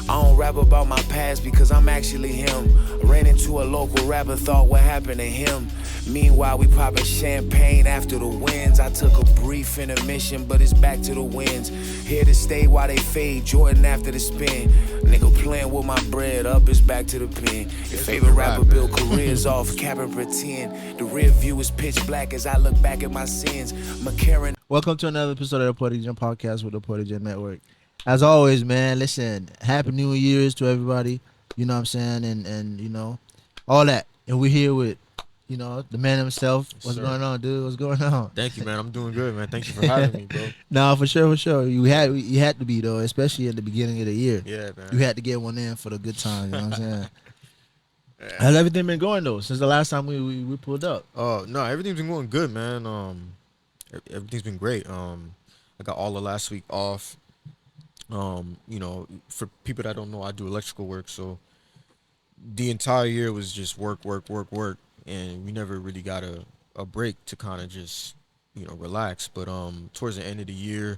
I don't rap about my past because I'm actually him. I ran into a local rapper, thought what happened to him. Meanwhile, we poppin' champagne after the wins. I took a brief intermission, but it's back to the wins. Here to stay while they fade, Jordan after the spin. Nigga playing with my bread, up is back to the pen. Your favorite rapper build careers off, cap and pretend. The rear view is pitch black as I look back at my sins. McCarran. Welcome to another episode of the Poetic Jam Podcast with the Poetic Jam Network. As always, man, listen, Happy New Year's to everybody. You know what I'm saying? And you know, all that. And we're here with, you know, the man himself. What's going on, dude? What's going on? Thank you, man. I'm doing good, man. Thank you for having me, bro. No, for sure. You had to be, though, especially at the beginning of the year. Yeah, man. You had to get one in for the good time, you know what I'm saying? Yeah. How's everything been going, though, since the last time we pulled up? No, everything's been going good, man. Everything's been great. I got all of last week off. You know, for people that don't know, I do electrical work, so the entire year was just work, and we never really got a break to kind of just, you know, relax. But towards the end of the year,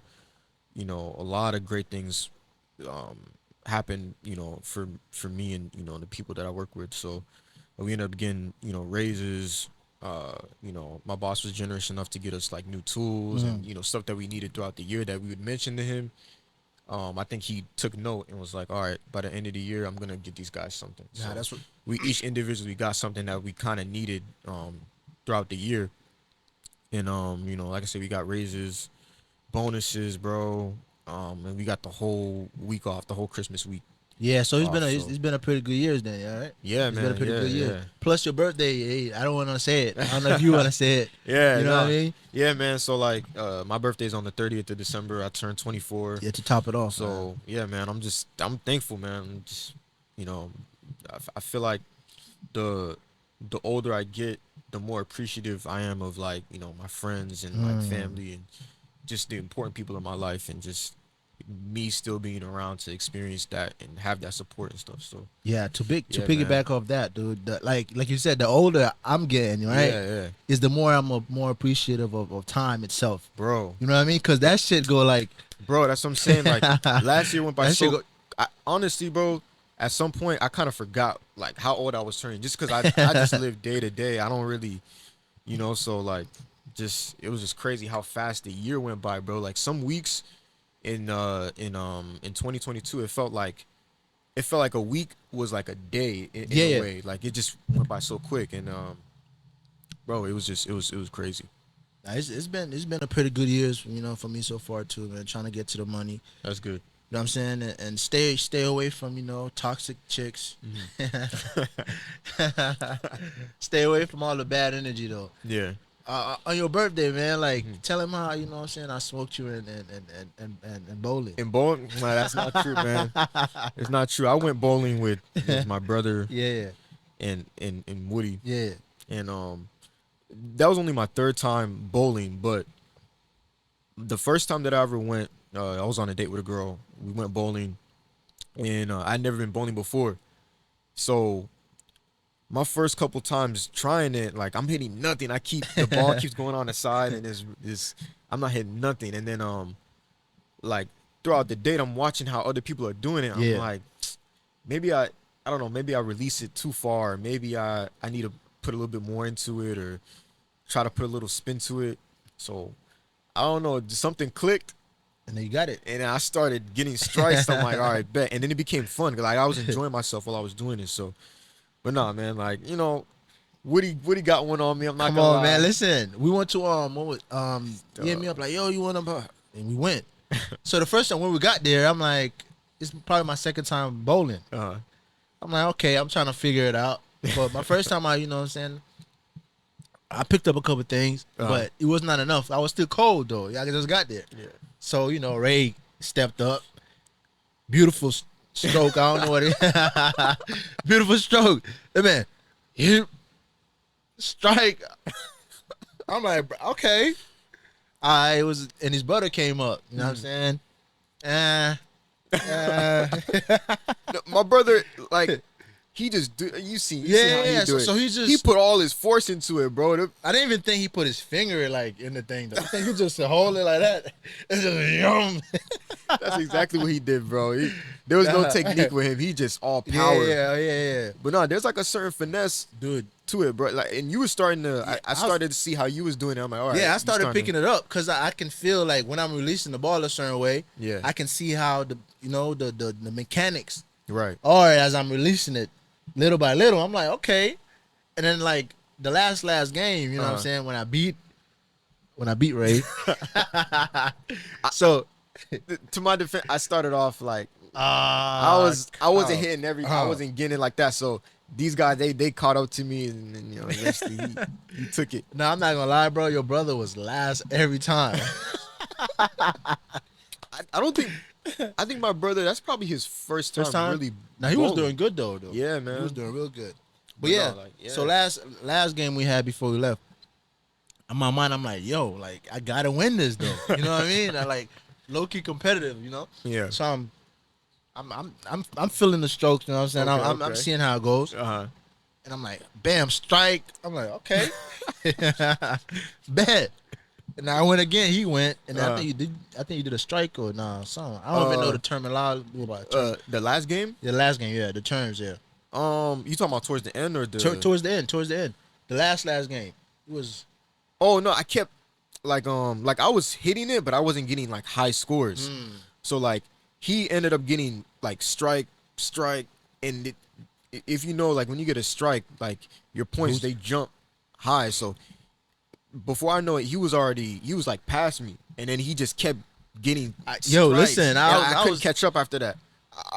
you know, a lot of great things happened, you know, for me and, you know, the people that I work with. So we ended up getting, you know, raises. You know, my boss was generous enough to get us like new tools and, you know, stuff that we needed throughout the year that we would mention to him. I think he took note and was like, all right, by the end of the year, I'm going to get these guys something. Yeah, so that's what we each individually got something that we kind of needed throughout the year. And, you know, like I said, we got raises, bonuses, bro. And we got the whole week off, the whole Christmas week. Yeah, so it's been a pretty good year then, all right? Yeah, man. It's been a pretty good year. Yeah. Plus your birthday, hey, I don't want to say it. I don't know if you want to say it. Yeah, you know what I mean? Yeah, man. So like, my birthday's on the 30th of December. I turned 24. Yeah, to top it off. So man. yeah, man. I'm thankful, man. I'm just, you know, I feel like the older I get, the more appreciative I am of, like, you know, my friends and my family and just the important people in my life, and just me still being around to experience that and have that support and stuff. So yeah, to piggyback off that, dude. Like you said, the older I'm getting, right? Yeah. Is the more I'm more appreciative of time itself, Bro. You know what I mean? Because that shit go like, bro. That's what I'm saying. Like last year went by so. Honestly, bro. At some point, I kind of forgot like how old I was turning, just because I just live day to day. I don't really, you know. So like, it was just crazy how fast the year went by, bro. Like some weeks in 2022, it felt like a week was like a day in a way. Like it just went by so quick, and bro, it was crazy. It's been a pretty good years, you know, for me so far too, man. Trying to get to the money. That's good. You know what I'm saying? And stay away from, you know, toxic chicks. Stay away from all the bad energy though. Yeah. On your birthday, man, like tell him how, you know what I'm saying, I smoked you and bowling. In bowling? Nah, that's not true, man. It's not true. I went bowling with my brother. Yeah. And Woody. Yeah. And that was only my third time bowling, but the first time that I ever went, I was on a date with a girl. We went bowling, and I'd never been bowling before. So my first couple times trying it, like I'm hitting nothing. The ball keeps going on the side, and I'm not hitting nothing. And then like throughout the date, I'm watching how other people are doing it. I'm like, maybe I don't know, maybe I release it too far. Maybe I need to put a little bit more into it, or try to put a little spin to it. So I don't know, something clicked. And then you got it. And I started getting strikes. I'm like, all right, bet. And then it became fun, because like I was enjoying myself while I was doing it. So, but nah, man, like, you know, Woody got one on me. I'm not Come gonna on, lie. man. Listen, we went to he hit me up like, yo, you want to? And we went. So the first time when we got there, I'm like, it's probably my second time bowling. Uh-huh. I'm like, okay, I'm trying to figure it out. But my first time, you know what I'm saying, I picked up a couple things, but it was not enough. I was still cold though. I just got there. Yeah. So, you know, Ray stepped up. Beautiful stroke. I don't know what it is. Beautiful stroke. Hey, man, you strike. I'm like, okay. It was, and his brother came up. You know what I'm saying? No, my brother, like, he just do. You see how he do it. So he put all his force into it, bro. I didn't even think he put his finger like in the thing. Though. I think he just hold it like that. It's just yum. That's exactly what he did, bro. there was no technique with him. He just all power. Yeah. But no, there's like a certain finesse, Dude. to it, bro. Like, and you were starting to. Yeah, I started to see how you was doing it. I'm like, all right. Yeah, I started picking it up because I can feel like when I'm releasing the ball a certain way. Yeah. I can see how the mechanics. Right. Or as I'm releasing it, little by little, I'm like, okay. And then like the last game, you know what I'm saying? When I beat Ray. So To my defense, I started off like I wasn't hitting I wasn't getting it like that. So these guys, they caught up to me, and eventually he took it. No, I'm not gonna lie, bro. Your brother was last every time. I don't think. I think my brother. That's probably his first time really. Now he was bowling. doing good though. Yeah, man. He was doing real good. But But yeah, no, like, yeah. so last game we had before we left, in my mind I'm like, yo, like I gotta win this though. You know what I mean? I like low key competitive, you know. Yeah. So I'm feeling the strokes. You know what I'm saying? Okay, I'm okay. seeing how it goes, Uh-huh. and I'm like, bam, strike. I'm like, okay, bet. And I went again. He went, and I think you did a strike or nah, something. I don't even know the terminology about The last game. the last game. Yeah, the terms. Yeah. You talking about towards the end or the? Towards the end. The last game. It was. Oh no, I kept like I was hitting it, but I wasn't getting like high scores. So like he ended up getting like strike, and if you know, like when you get a strike, like your points they jump high. So before I know it, he was like past me, and then he just kept getting. Yo, strikes. listen, I couldn't was catch up after that.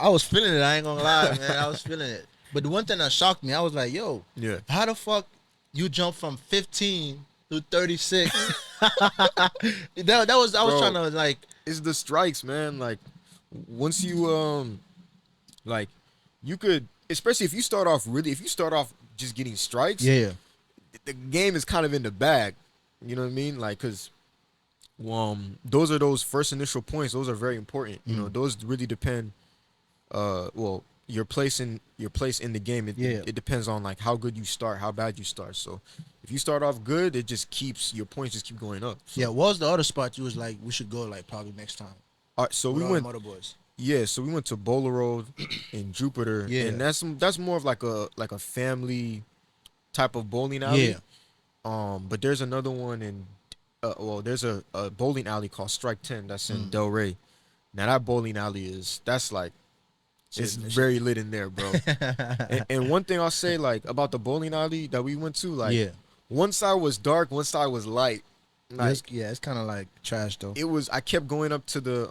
I was feeling it. I ain't gonna lie, man. I was feeling it. But the one thing that shocked me, I was like, yo, Yeah. how the fuck you jump from 15 to 36? I was trying to like. It's the strikes, man. Like once you like you could, especially if you start off just getting strikes. Yeah. The game is kind of in the bag. You know what I mean? Like, cause those are those first initial points. Those are very important. You know, those really depend. Well, your place in the game. It depends on like how good you start, how bad you start. So if you start off good, it just keeps your points just keep going up. So, Yeah. What was the other spot you was like we should go like probably next time? all right, so we With all went. them other boys. Yeah, so we went to Bowler Road in Jupiter. Yeah. And that's more of like a family type of bowling alley. Yeah. But there's another one in there's a bowling alley called Strike 10 that's in Delray. Now that bowling alley that's like it's very lit in there, bro. and one thing I'll say like about the bowling alley that we went to, like one side was dark, one side was light. Like it's kind of like trash though. it was I kept going up to the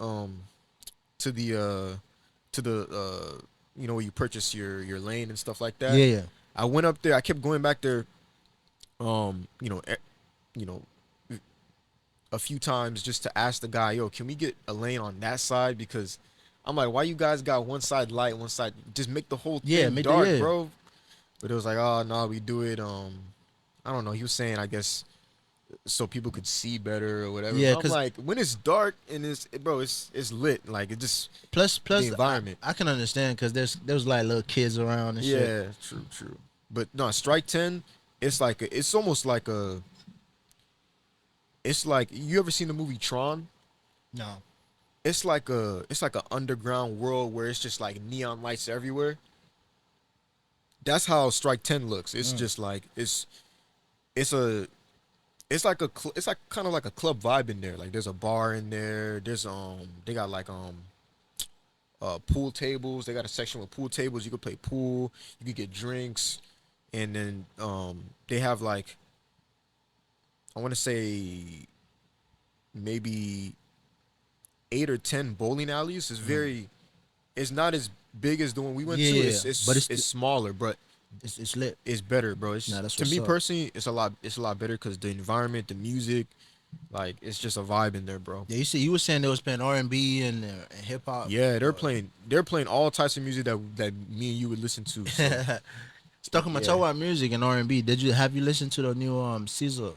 you know where you purchase your lane and stuff like that. Yeah. I went up there. I kept going back there. A few times just to ask the guy, yo, can we get a lane on that side? Because I'm like, why you guys got one side light, one side? Just make the whole thing dark, bro. But it was like, oh no, we do it. I don't know. He was saying, I guess, so people could see better or whatever. Yeah, I'm like, when it's dark and it's lit. Like it just Plus the environment. I can understand because there's like little kids around and shit. Yeah, true. But no, Strike 10, it's almost like it's like, you ever seen the movie Tron? No. It's like a underground world where it's just like neon lights everywhere. That's how Strike 10 looks. It's just like it's kind of like a club vibe in there. Like there's a bar in there. There's they got like pool tables. They got a section with pool tables. You could play pool. You could get drinks, and then they have like, I want to say maybe 8 or 10 bowling alleys. It's not as big as the one we went to. It's smaller, but it's lit. it's better, bro. Nah, that's to me what's up. personally, it's a lot better because the environment, the music, like it's just a vibe in there, bro. Yeah, you were saying they was playing R&B and hip hop. Yeah, they're playing all types of music that me and you would listen to. So. Talking about music and R&B. Have you listened to the new Caesar?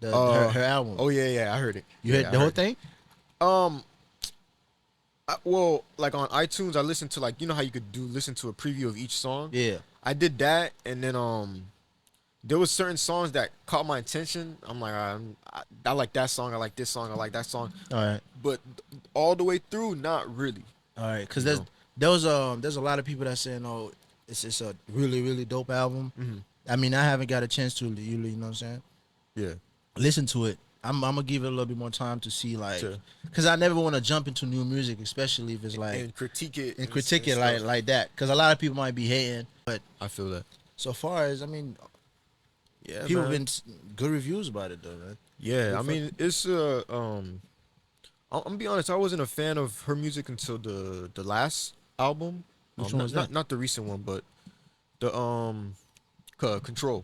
Her album. Oh yeah, I heard it. You heard the whole thing? Well, like on iTunes, I listened to, like, you know how you could listen to a preview of each song. Yeah. I did that, and then there was certain songs that caught my attention. I'm like, I like that song. I like this song. I like that song. All right. But all the way through, not really. All right, because there's a lot of people that saying, "Oh, it's a really really dope album." Mhm. I mean, I haven't got a chance to, you know what I'm saying, Yeah. listen to it. I'm gonna give it a little bit more time to see, like, Sure. because I never want to jump into new music, especially if it's like And critique it. and critique it stuff. like that. Because a lot of people might be hating, but I feel that. so far as I mean, Yeah, people man. been good reviews about it though, man. Yeah, Good I fuck- mean, it's I'm gonna be honest. I wasn't a fan of her music until the last album. Which one was that? Not the recent one, but the Control,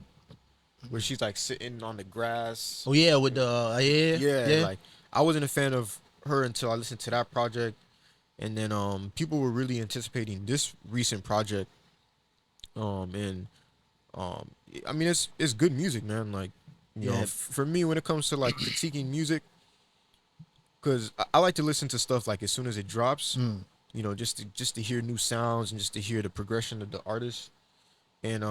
where she's like sitting on the grass. Oh yeah, with the Yeah, like I wasn't a fan of her until I listened to that project, and then people were really anticipating this recent project. And I mean it's good music, man. Like you know, Yeah. for me when it comes to like critiquing music, because I like to listen to stuff like as soon as it drops. You know, just to hear new sounds and just to hear the progression of the artist. And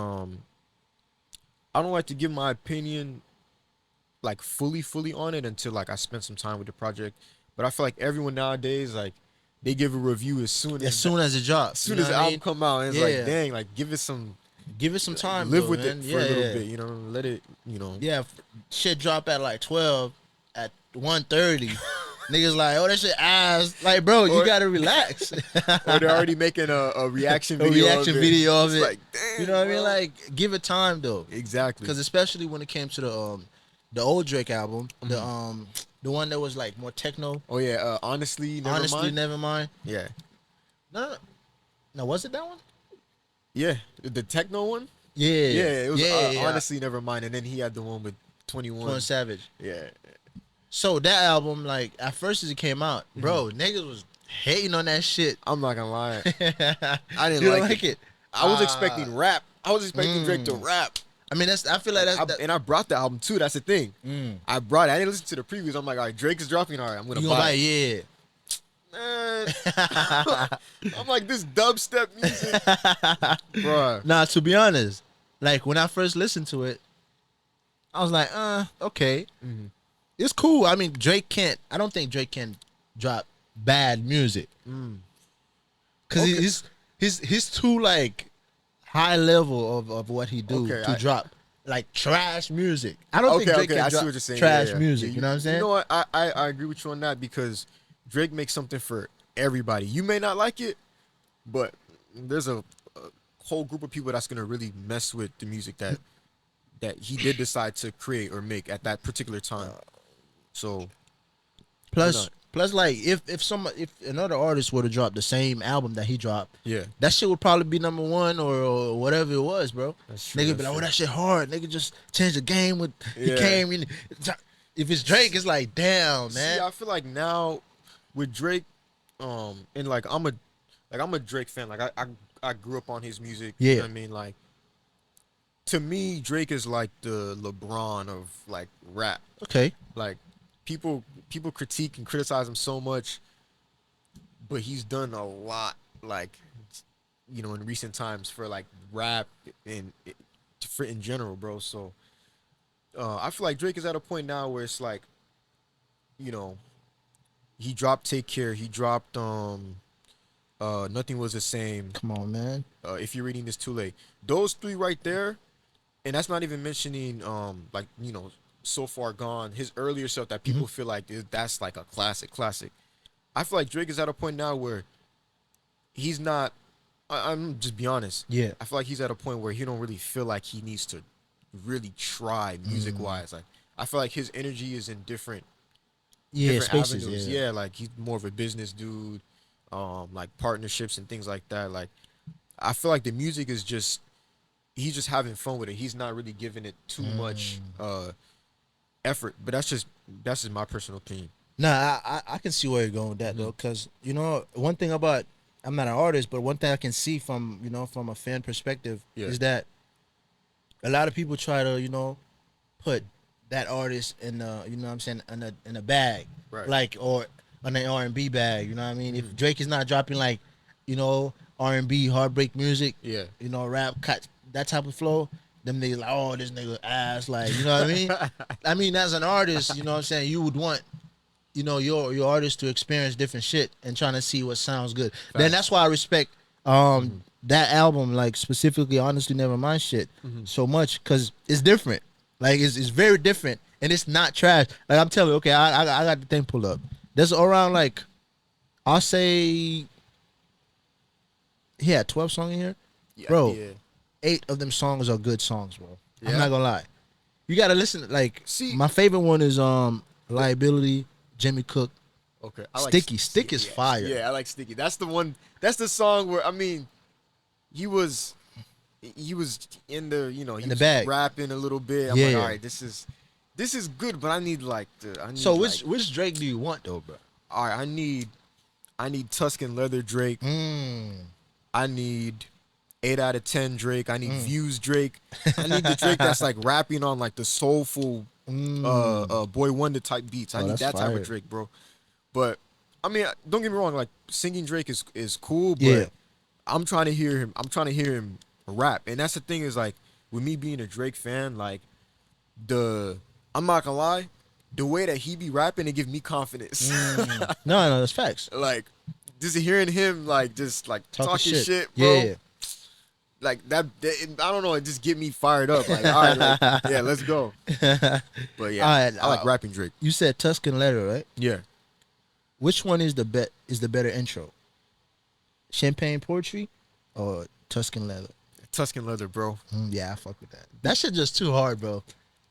I don't like to give my opinion like fully on it until like I spend some time with the project. But I feel like everyone nowadays, like, they give a review as soon as soon as it drops, as soon you as know the what I album mean? come out, and it's Yeah. like, dang, like give it some Give it some time. live though, with man. it for a little bit, you know, let it, you know. Yeah, shit drop at like 12, at 1:30. Niggas like, oh, that shit ass. Like, bro, you Or- gotta relax. Or they're already making a reaction A video. reaction video of It's it. like, damn, You know what I mean? bro. Like, give it time though, Exactly. because especially when it came to the old Drake album, the one that was like more techno. Oh yeah, honestly, never Honestly, mind. never mind. Yeah, No, was it that one? yeah, the techno one. Yeah, Yeah, it was yeah. honestly never mind. And then he had the one with 21. 21 Savage. Yeah, So that album, like at first as it came out, bro, Mm-hmm. niggas was hating on that shit. I'm not gonna lie. I didn't you don't like like it. I was expecting rap. I was expecting Drake to rap. I mean, I feel like that's And I brought the album too. That's the thing. I brought it. I didn't listen to the previews. I'm like, all right, Drake is dropping. All right, I'm gonna you gonna buy buy it. it, Man, I'm like, this dubstep music, bro. yeah. Nah, to be honest, like when I first listened to it, I was like, okay, Mm-hmm. it's cool. I mean, I don't think Drake can drop bad music, cause Okay. he's too like high level of what he do Okay, to I- drop like trash music. I don't think Drake can I see drop what you're saying. trash Yeah, yeah. music. Yeah, You know what I'm saying? You know what? I agree with you on that, because Drake makes something for everybody. You may not like it, but there's a whole group of people that's gonna really mess with the music that he did decide to create or make at that particular time. So Plus, not? like if another artist were to drop the same album that he dropped, yeah, that shit would probably be number one or whatever it was, bro. That's true, Nigga be that's like, oh, true. that shit hard. Nigga just changed the game with he Yeah. came in. If it's Drake, it's like, damn, man. See, I feel like now with Drake, and like I'm a Drake fan. Like I grew up on his music. Yeah. You know what I mean? Like, to me, Drake is like the LeBron of like rap. Okay. Like people critique and criticize him so much, but he's done a lot, like, you know, in recent times for like rap and for in general, bro. So I feel like Drake is at a point now where it's like, you know, he dropped Take Care, he dropped Nothing Was the Same, Come on, man. If You're Reading This Too Late. Those three right there, and that's not even mentioning like, you know, So Far Gone, his earlier stuff that people feel like that's like a classic. I feel like Drake is at a point now where he's not, I'm just be honest. Yeah. I feel like he's at a point where he don't really feel like he needs to really try music wise. Like, I feel like his energy is in different Spaces. avenues. Yeah. Like he's more of a business dude, like partnerships and things like that. Like, I feel like the music is just, he's just having fun with it. He's not really giving it too much effort. But that's just my personal opinion. Nah, I can see where you're going with that though, because you know one thing about, I'm not an artist, but one thing I can see from a fan perspective is that a lot of people try to put that artist in the what I'm saying, in a bag, Right. like, or on an R&B bag. You know what I mean? If Drake is not dropping like R&B heartbreak music, Yeah. Rap cut, that type of flow, them niggas like, oh, this nigga ass, like, you know what I mean? I mean, as an artist, you know what I'm saying, you would want your artist to experience different shit and trying to see what sounds good. Then that's why I respect that album, like specifically Honestly Nevermind shit so much, because it's different. Like it's very different and it's not trash. Like I'm telling you, okay, I got the thing pulled up. There's around like I'll say he had 12 songs in here. Yeah, Bro, yeah. 8 of them songs are good songs, bro. I'm Yeah. not gonna lie. You gotta listen. Like, See- my favorite one is Liability, Jimmy Cook. Okay. Sticky. Stick is fire. Yeah, I like Sticky. That's the one. That's the song where he was in the he the was bag. rapping a little bit. I'm Yeah. like, all right, this is good, but I need So which Drake do you want though, bro? all right, I need Tuscan Leather Drake. I need 8 out of 10 Drake. I need Views Drake. I need the Drake that's like rapping on like the soulful Boy Wonder type beats. I need that's that type fire. of Drake, bro. But I mean, don't get me wrong, like singing Drake is cool, but Yeah. I'm trying to hear him rap. And that's the thing is like with me being a Drake fan, like I'm not gonna lie, the way that he be rapping, it gives me confidence. No, that's facts. Like just hearing him like just like talking shit, bro. Yeah. Like that, I don't know. It just get me fired up. Like, all right, like, yeah, let's go. But yeah, All right, I like rapping Drake. You said Tuscan Leather, right? Yeah, Which one is the better intro? Champagne Poetry or Tuscan Leather? Tuscan Leather, bro. Yeah, I fuck with that. That shit just too hard, bro.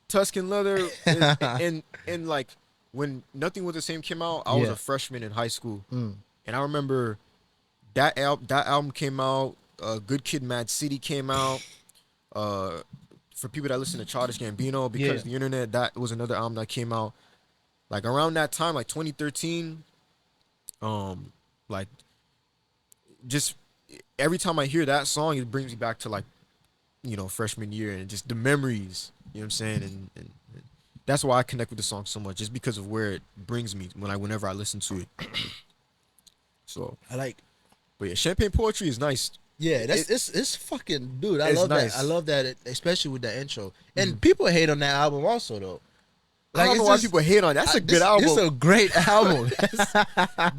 Tuscan Leather, and like when Nothing Was the Same came out, I was Yeah. a freshman in high school, and I remember that album came out. Good Kid, Mad City came out. For people that listen to Childish Gambino, because Yeah. of the internet, that was another album that came out. Like around that time, like 2013. Like just every time I hear that song, it brings me back to like, freshman year and just the memories. You know what I'm saying? And that's why I connect with the song so much, just because of where it brings me whenever I listen to it. So, I like. but yeah, Champagne Poetry is nice. Yeah, it's fucking dude. I It's love nice. that. I love that, especially with that intro. And people hate on that album also though. I don't it's know why just- people hate on it. That's a good album. It's a great album.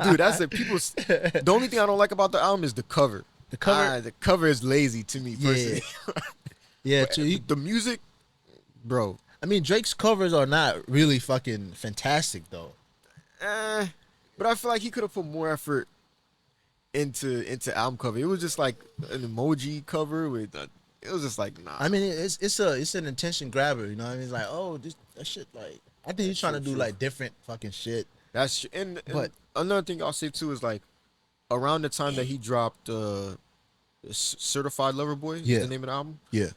Dude, that's a people. The only thing I don't like about the album is the cover. The cover? The cover is lazy to me personally. Yeah, But too. the music, bro. I mean, Drake's covers are not really fucking fantastic though. But I feel like he could have put more effort into album cover. It was just like an emoji cover with. It was just like nah. I mean, it's an attention grabber. You know what I mean? It's like, oh, that shit. Like, I think he's trying to do like different fucking shit. That's and But- another thing I'll say too is like around the time that he dropped Certified Lover Boy, is Yeah. the name of the album. Yeah.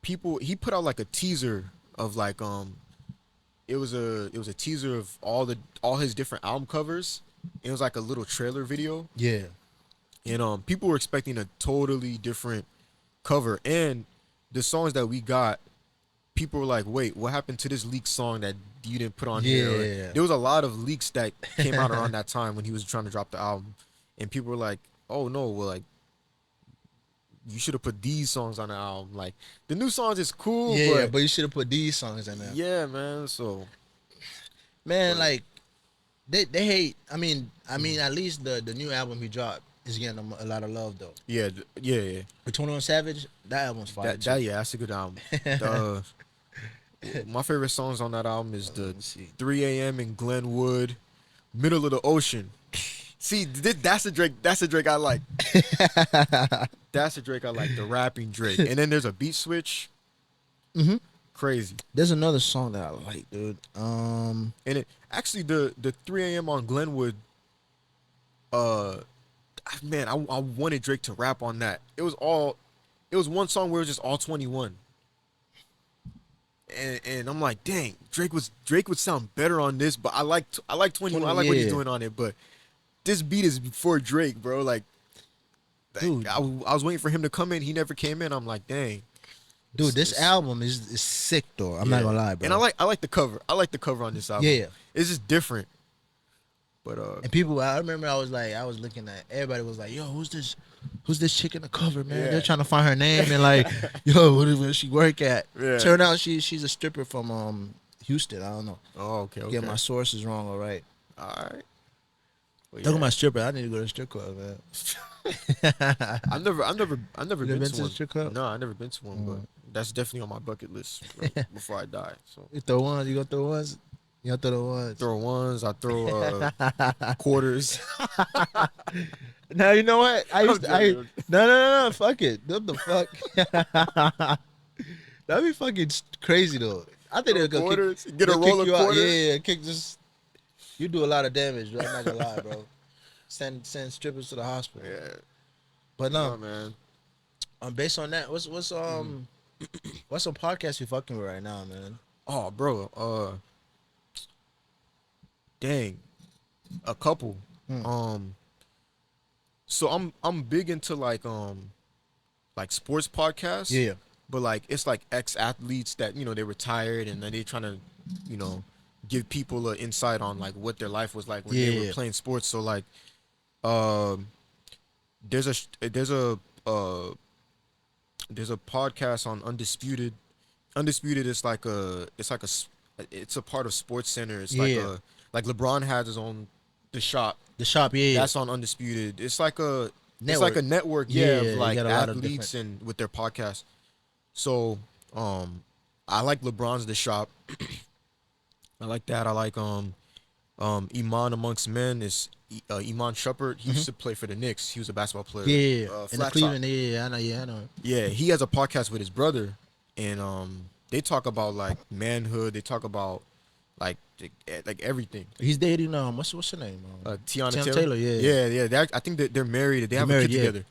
He put out like a teaser of like it was a teaser of all his different album covers. It was like a little trailer video, Yeah. and people were expecting a totally different cover. And the songs that we got, people were like, "Wait, what happened to this leaked song that you didn't put on here?" Or, Yeah. there was a lot of leaks that came out around that time when he was trying to drop the album, and people were like, "Oh no, well like." You should have put these songs on the album. Like the new songs is cool, Yeah, but you should have put these songs in there. yeah, man. So Man, like they hate. I mean, at least the new album he dropped is getting a lot of love though. yeah. With 21 Savage, that album's fire. That yeah, that's a good album. My favorite songs on that album is the Let me see. 3 a.m. in Glenwood, Middle of the Ocean. See, that's a Drake. That's a Drake I like. That's a Drake I like. The rapping Drake, and then there's a beat switch. Mhm. Crazy. There's another song that I like, dude. And it actually the 3 a.m. on Glenwood. Man, I wanted Drake to rap on that. It was one song where it was just all 21. And I'm like, dang, Drake would sound better on this, but I like 21. I like what he's Yeah. doing on it, but this beat is for Drake, bro. Like Dude. I was waiting for him to come in. He never came in. I'm like, dang. Dude, this album is sick though. I'm not Yeah. gonna lie, bro. And I like the cover. I like the cover on this album. Yeah. It's just different. But And people, I remember I was looking at, everybody was like, yo, who's this chick in the cover, man? Yeah. They're trying to find her name and like, yo, where does she work at? Yeah. Turn out she's a stripper from Houston. I don't know. Oh, okay. Okay. Get my sources wrong, all right. All right. Well, Talking yeah. about stripper, I need to go to a strip club, man. I've never You been been to to a one. strip club? No, I never been to one, but that's definitely on my bucket list before I die. So You throw ones, you gonna throw ones? You gonna throw the ones? throw ones, I throw quarters. No, you know what? joking. No, fuck it. What the fuck? That'd be fucking crazy though. I think they'll go quarters, kick, get a they'll roll kick of you out. quarters. Yeah, kick just. You do a lot of damage, bro. I'm not gonna lie, bro. Send strippers to the hospital. Yeah. But No, no, man. based on that, what's what's some podcast you fucking with right now, man? Oh, bro. Dang. A couple. So I'm big into like sports podcasts. Yeah, But like it's like ex-athletes that, they retired and then they trying to, give people an insight on like what their life was like when they were playing sports. So like there's a podcast on Undisputed. Undisputed is it's a part of Sports Center. It's like LeBron has his own The Shop. the shop. Yeah, That's on Undisputed. It's like a Network. It's like a network, Yeah, of you like got a lot of athletes and with their podcast. So, I like LeBron's The Shop. I like that. I like Iman Amongst Men is Iman Shumpert. He used to play for the Knicks. He was a basketball player. Yeah, in the Flat Cleveland. Top. Yeah, I know. Yeah, I know. Yeah, he has a podcast with his brother, and they talk about like manhood. They talk about like everything. He's dating what's her name? Tiana Taylor. Yeah. yeah. I think that they're married. They have a married, kid yeah. together.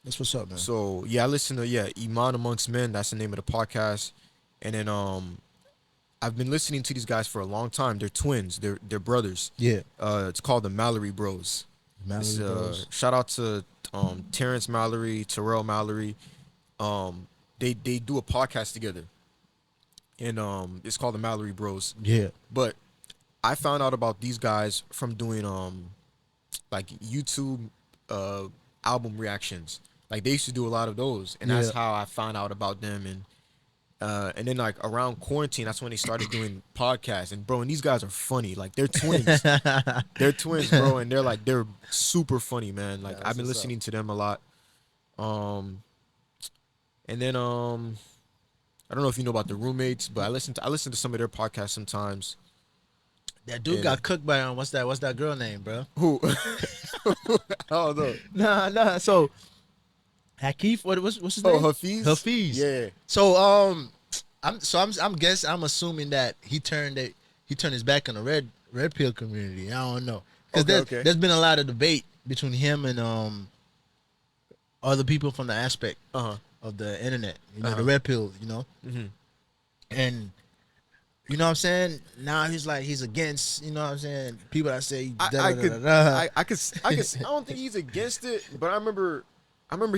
That's what's up, man. So yeah, I listen to Iman Amongst Men. That's the name of the podcast. And then I've been listening to these guys for a long time. They're twins. They're brothers. Yeah, It's called the Mallory Bros. Mallory Bros. Shout out to Terrence Mallory, Terrell Mallory. They do a podcast together, and it's called the Mallory Bros. Yeah, But I found out about these guys from doing like YouTube album reactions. Like they used to do a lot of those, and that's how I found out about them. And then like around quarantine, that's when they started doing podcasts. And bro, and these guys are funny. Like they're twins. They're twins, bro, and they're super funny, man. Like I've been listening to them a lot. And then I don't know if you know about the Roommates, but I listen to some of their podcasts sometimes. that dude got cooked by what's that girl name, bro? Who? Oh no. Nah. So Hakif, what's his name? Hafiz. Hafiz. Yeah. So I'm assuming that he turned his back on the red pill community. I don't know, because there's been a lot of debate between him and other people from the aspect of the internet, the red pill, and you know what I'm saying. Now he's against, you know what I'm saying, people that say I don't think he's against it, but I remember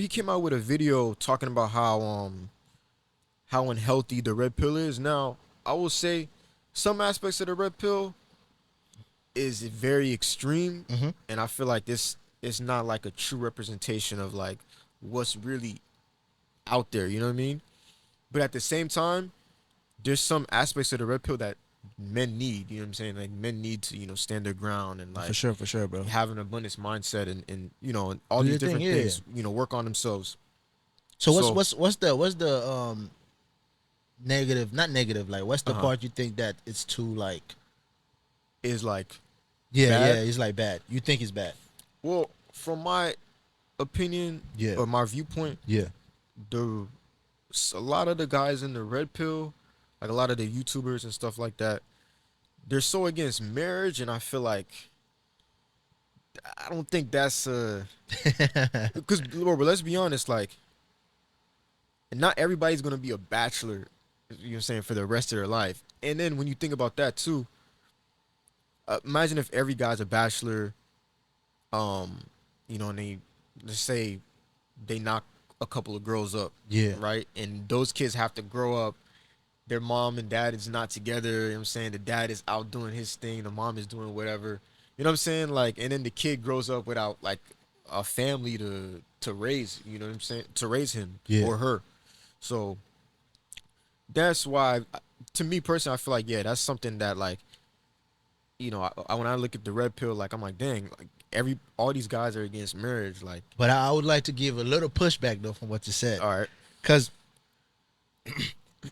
he came out with a video talking about how unhealthy the red pill is. Now, I will say some aspects of the red pill is very extreme, and I feel like this is not like a true representation of like what's really out there, you know what I mean? But at the same time, there's some aspects of the red pill that men need, you know what I'm saying? Like men need to, stand their ground and like for sure, bro. have an abundance mindset and all these different things, work on themselves. So what's the negative, not negative, like what's the part you think that it's too like is like bad? It's like bad. You think it's bad? Well, from my opinion or my viewpoint, a lot of the guys in the red pill, like a lot of the YouTubers and stuff like that, they're so against marriage, and I feel like I don't think that's because but let's be honest, like not everybody's gonna be a bachelor, you know what I'm saying, for the rest of their life. And then when you think about that too, imagine if every guy's a bachelor, and they, let's say they knock a couple of girls up, right, and those kids have to grow up, their mom and dad is not together, you know what I'm saying, the dad is out doing his thing, the mom is doing whatever, you know what I'm saying, like, and then the kid grows up without like a family to raise, you know what I'm saying, to raise him or her. So that's why to me personally, I feel like yeah, that's something that like, when I look at the red pill, like I'm like, dang, like all these guys are against marriage, like, But I would like to give a little pushback though from what you said, all right, because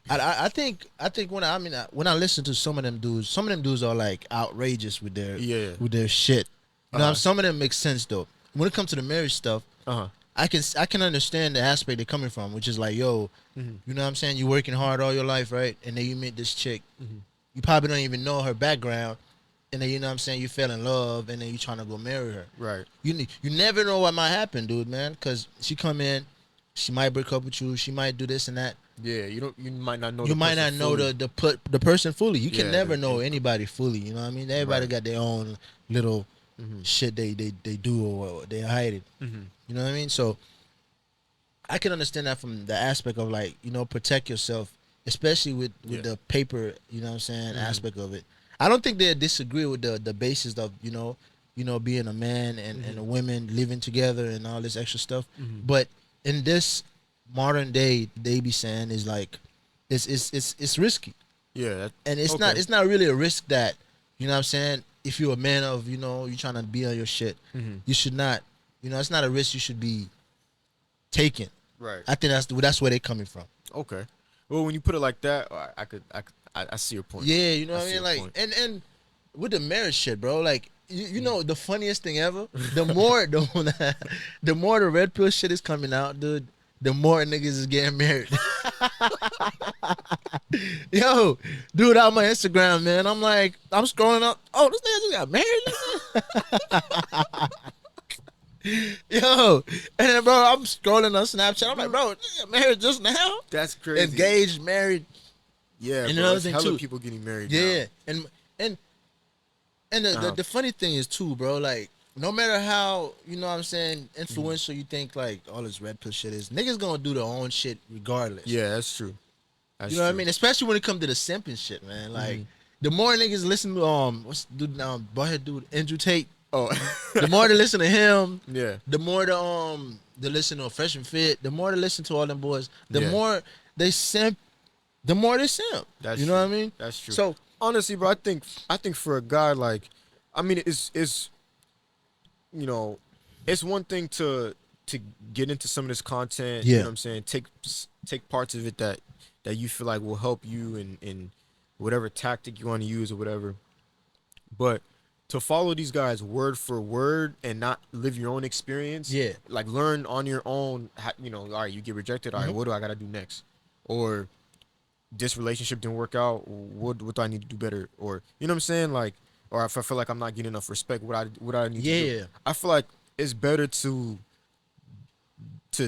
I think when I listen to some of them dudes are like outrageous with Yeah. their shit. You know, Uh-huh. some of them make sense though. When it comes to the marriage stuff, uh-huh, I can understand the aspect they're coming from, which is like, yo, you know what I'm saying? You working hard all your life, right? And then you meet this chick. You probably don't even know her background, and then you know what I'm saying, you fell in love, and then you trying to go marry her. right, You never know what might happen, dude, man, because she come in, she might break up with you, she might do this and that. yeah, you might not know, You the might person not know fully. the person fully. You can Yeah, never know anybody fully. You know what I mean? Everybody Right. got their own little shit they do or they hide it. You know what I mean? So I can understand that from the aspect of like, you know, protect yourself, especially with Yeah. the paper, you know what I'm saying, aspect of it. I don't think they disagree with the basis of, being a man and a woman living together and all this extra stuff. But in this modern day, they be saying is like it's risky. Yeah, And it's okay. not really a risk that, you know what I'm saying, if you're a man of, you're trying to be on your shit, you should not, it's not a risk you should be taking. right. I think that's where they're coming from. Okay. Well, when you put it like that, I see your point. Yeah, you know what I see mean? your Like, point. and with the marriage shit, bro, like, you know, the funniest thing ever, the more the more the red pill shit is coming out, dude, the more niggas is getting married. Yo, dude, on my Instagram, man, I'm scrolling up. Oh, this nigga just got married. Yo, and then, bro, I'm scrolling on Snapchat. I'm like, bro, this nigga married just now? That's crazy. Engaged, married. Yeah, And bro, another there's thing, hella too. people getting married. Yeah, now. and the funny thing is too, bro, like, no matter how, you know what I'm saying, influential you think like all this red pill shit is, niggas gonna do their own shit regardless. Yeah, that's true. That's You know what I true. mean? Especially when it comes to the simping shit, man. Like, the more niggas listen to what's the dude now, boyhead dude, Andrew Tate, Oh, the more they listen to him, yeah. the more they listen to Fresh and Fit, the more they listen to all them boys, the Yeah. more they simp, the more they simp. That's you know true. what I mean? That's true. So honestly, bro, I think for a guy like, I mean, it's it's one thing to get into some of this content. You Yeah. know what I'm saying? Take parts of it that you feel like will help you in whatever tactic you want to use or whatever. But to follow these guys word for word and not live your own experience, Yeah. like learn on your own. All right, you get rejected. All right, what do I gotta do next? Or this relationship didn't work out. What do I need to do better? Or you know what I'm saying? Like, or if I feel like I'm not getting enough respect, what I need to do? Yeah. I feel like it's better to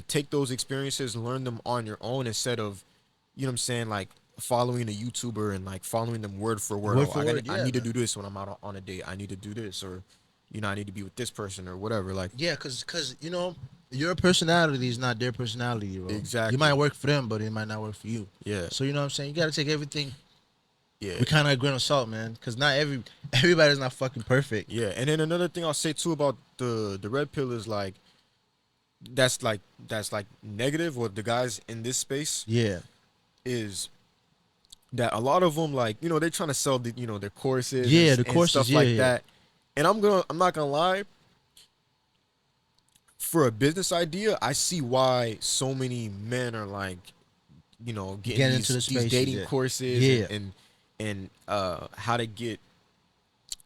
take those experiences, learn them on your own instead of, you know what I'm saying, like following a YouTuber and like following them word for word. Word Oh, for I word, yeah, need to man. do this when I'm out on a date. I need to do this, or I need to be with this person or whatever. Like, yeah, cause your personality is not their personality, bro. Exactly. You might work for them, but it might not work for you. yeah, So you know what I'm saying? You gotta take everything yeah, with kind of a grain of salt, man. Cause not everybody's not fucking perfect. yeah. And then another thing I'll say too about the red pill is like, that's like negative, or the guys in this space Yeah. is that a lot of them, like, they're trying to sell their courses, Yeah, and, the and courses, stuff yeah, like yeah. that. And I'm not gonna lie, for a business idea, I see why so many men are like, getting Getting into the these spaces, dating yeah. courses, Yeah. and how to get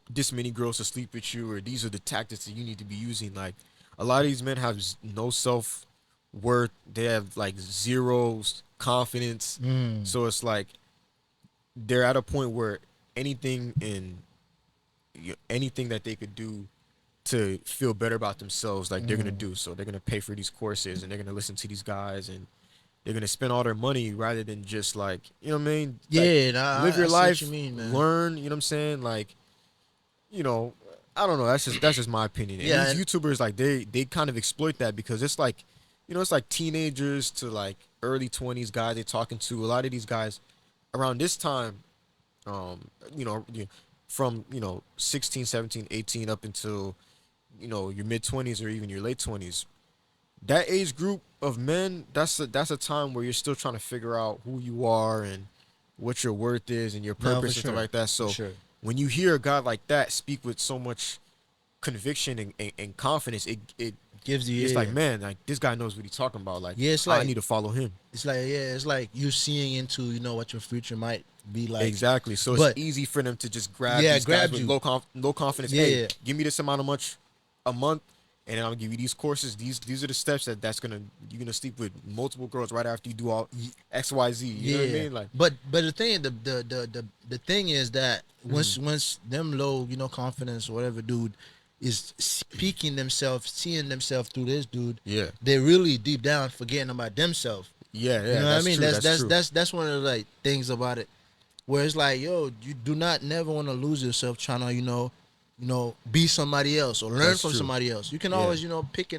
this many girls to sleep with you, or these are the tactics that you need to be using. Like, a lot of these men have no self-worth. They have like zero confidence. So it's like they're at a point where anything that they could do to feel better about themselves, like they're gonna do. So they're gonna pay for these courses, and they're gonna listen to these guys, and they're gonna spend all their money rather than just like, you know what I mean? Like, Yeah, nah, live I your see what life, you mean, man. learn. You know what I'm saying? Like, I don't know. That's just my opinion. And Yeah, these YouTubers, like, they kind of exploit that, because it's like, it's like teenagers to like early 20s guys they're talking to. A lot of these guys around this time, from 16, 17, 18 up until your mid 20s or even your late 20s. That age group of men, that's a time where you're still trying to figure out who you are, and what your worth is and your No, purpose for and sure. stuff like that. So For sure. when you hear a guy like that speak with so much conviction and confidence, it Gives you it's yeah. like, man, like this guy knows what he's talking about. Like, Yeah, it's I like- need to follow him. It's like it's like you seeing into what your future might be like. Exactly. So but- it's easy for them to just grab Yeah, these grab guys you. with low confidence. Yeah, Hey, yeah. give me this amount of much a month, and then I'll give you these courses. These are the steps you're gonna sleep with multiple girls right after you do all X, Y, Z. You know what I mean? Like, but the thing the thing is that once them low confidence or whatever dude is speaking themselves, seeing themselves through this dude, yeah, they really deep down forgetting about themselves. yeah. You know what I mean? True, That's one of the like things about it, where it's like, yo, you do not never want to lose yourself trying to be somebody else or learn That's from true. somebody else. You can Yeah. always pick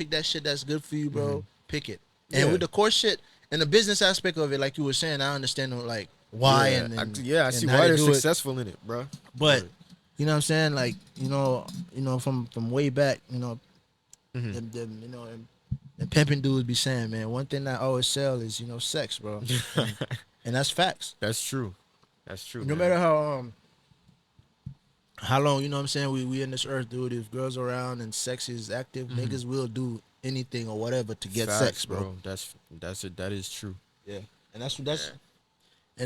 that shit that's good for you, bro. Pick it. And Yeah. with the course shit and the business aspect of it, like you were saying, I understand like why yeah, and I and see how why they they're do it. successful in it, bro. But you know what I'm saying? Like, from way back, Mhm. them pimping dudes be saying, man, one thing that always sell is, sex, bro. And that's facts. That's true. That's true. No man. matter how long, what I'm saying, we in this earth, dude, if girls around and sex is active, niggas will do anything or whatever to get Facts, sex, bro. That's it. That is true. Yeah. And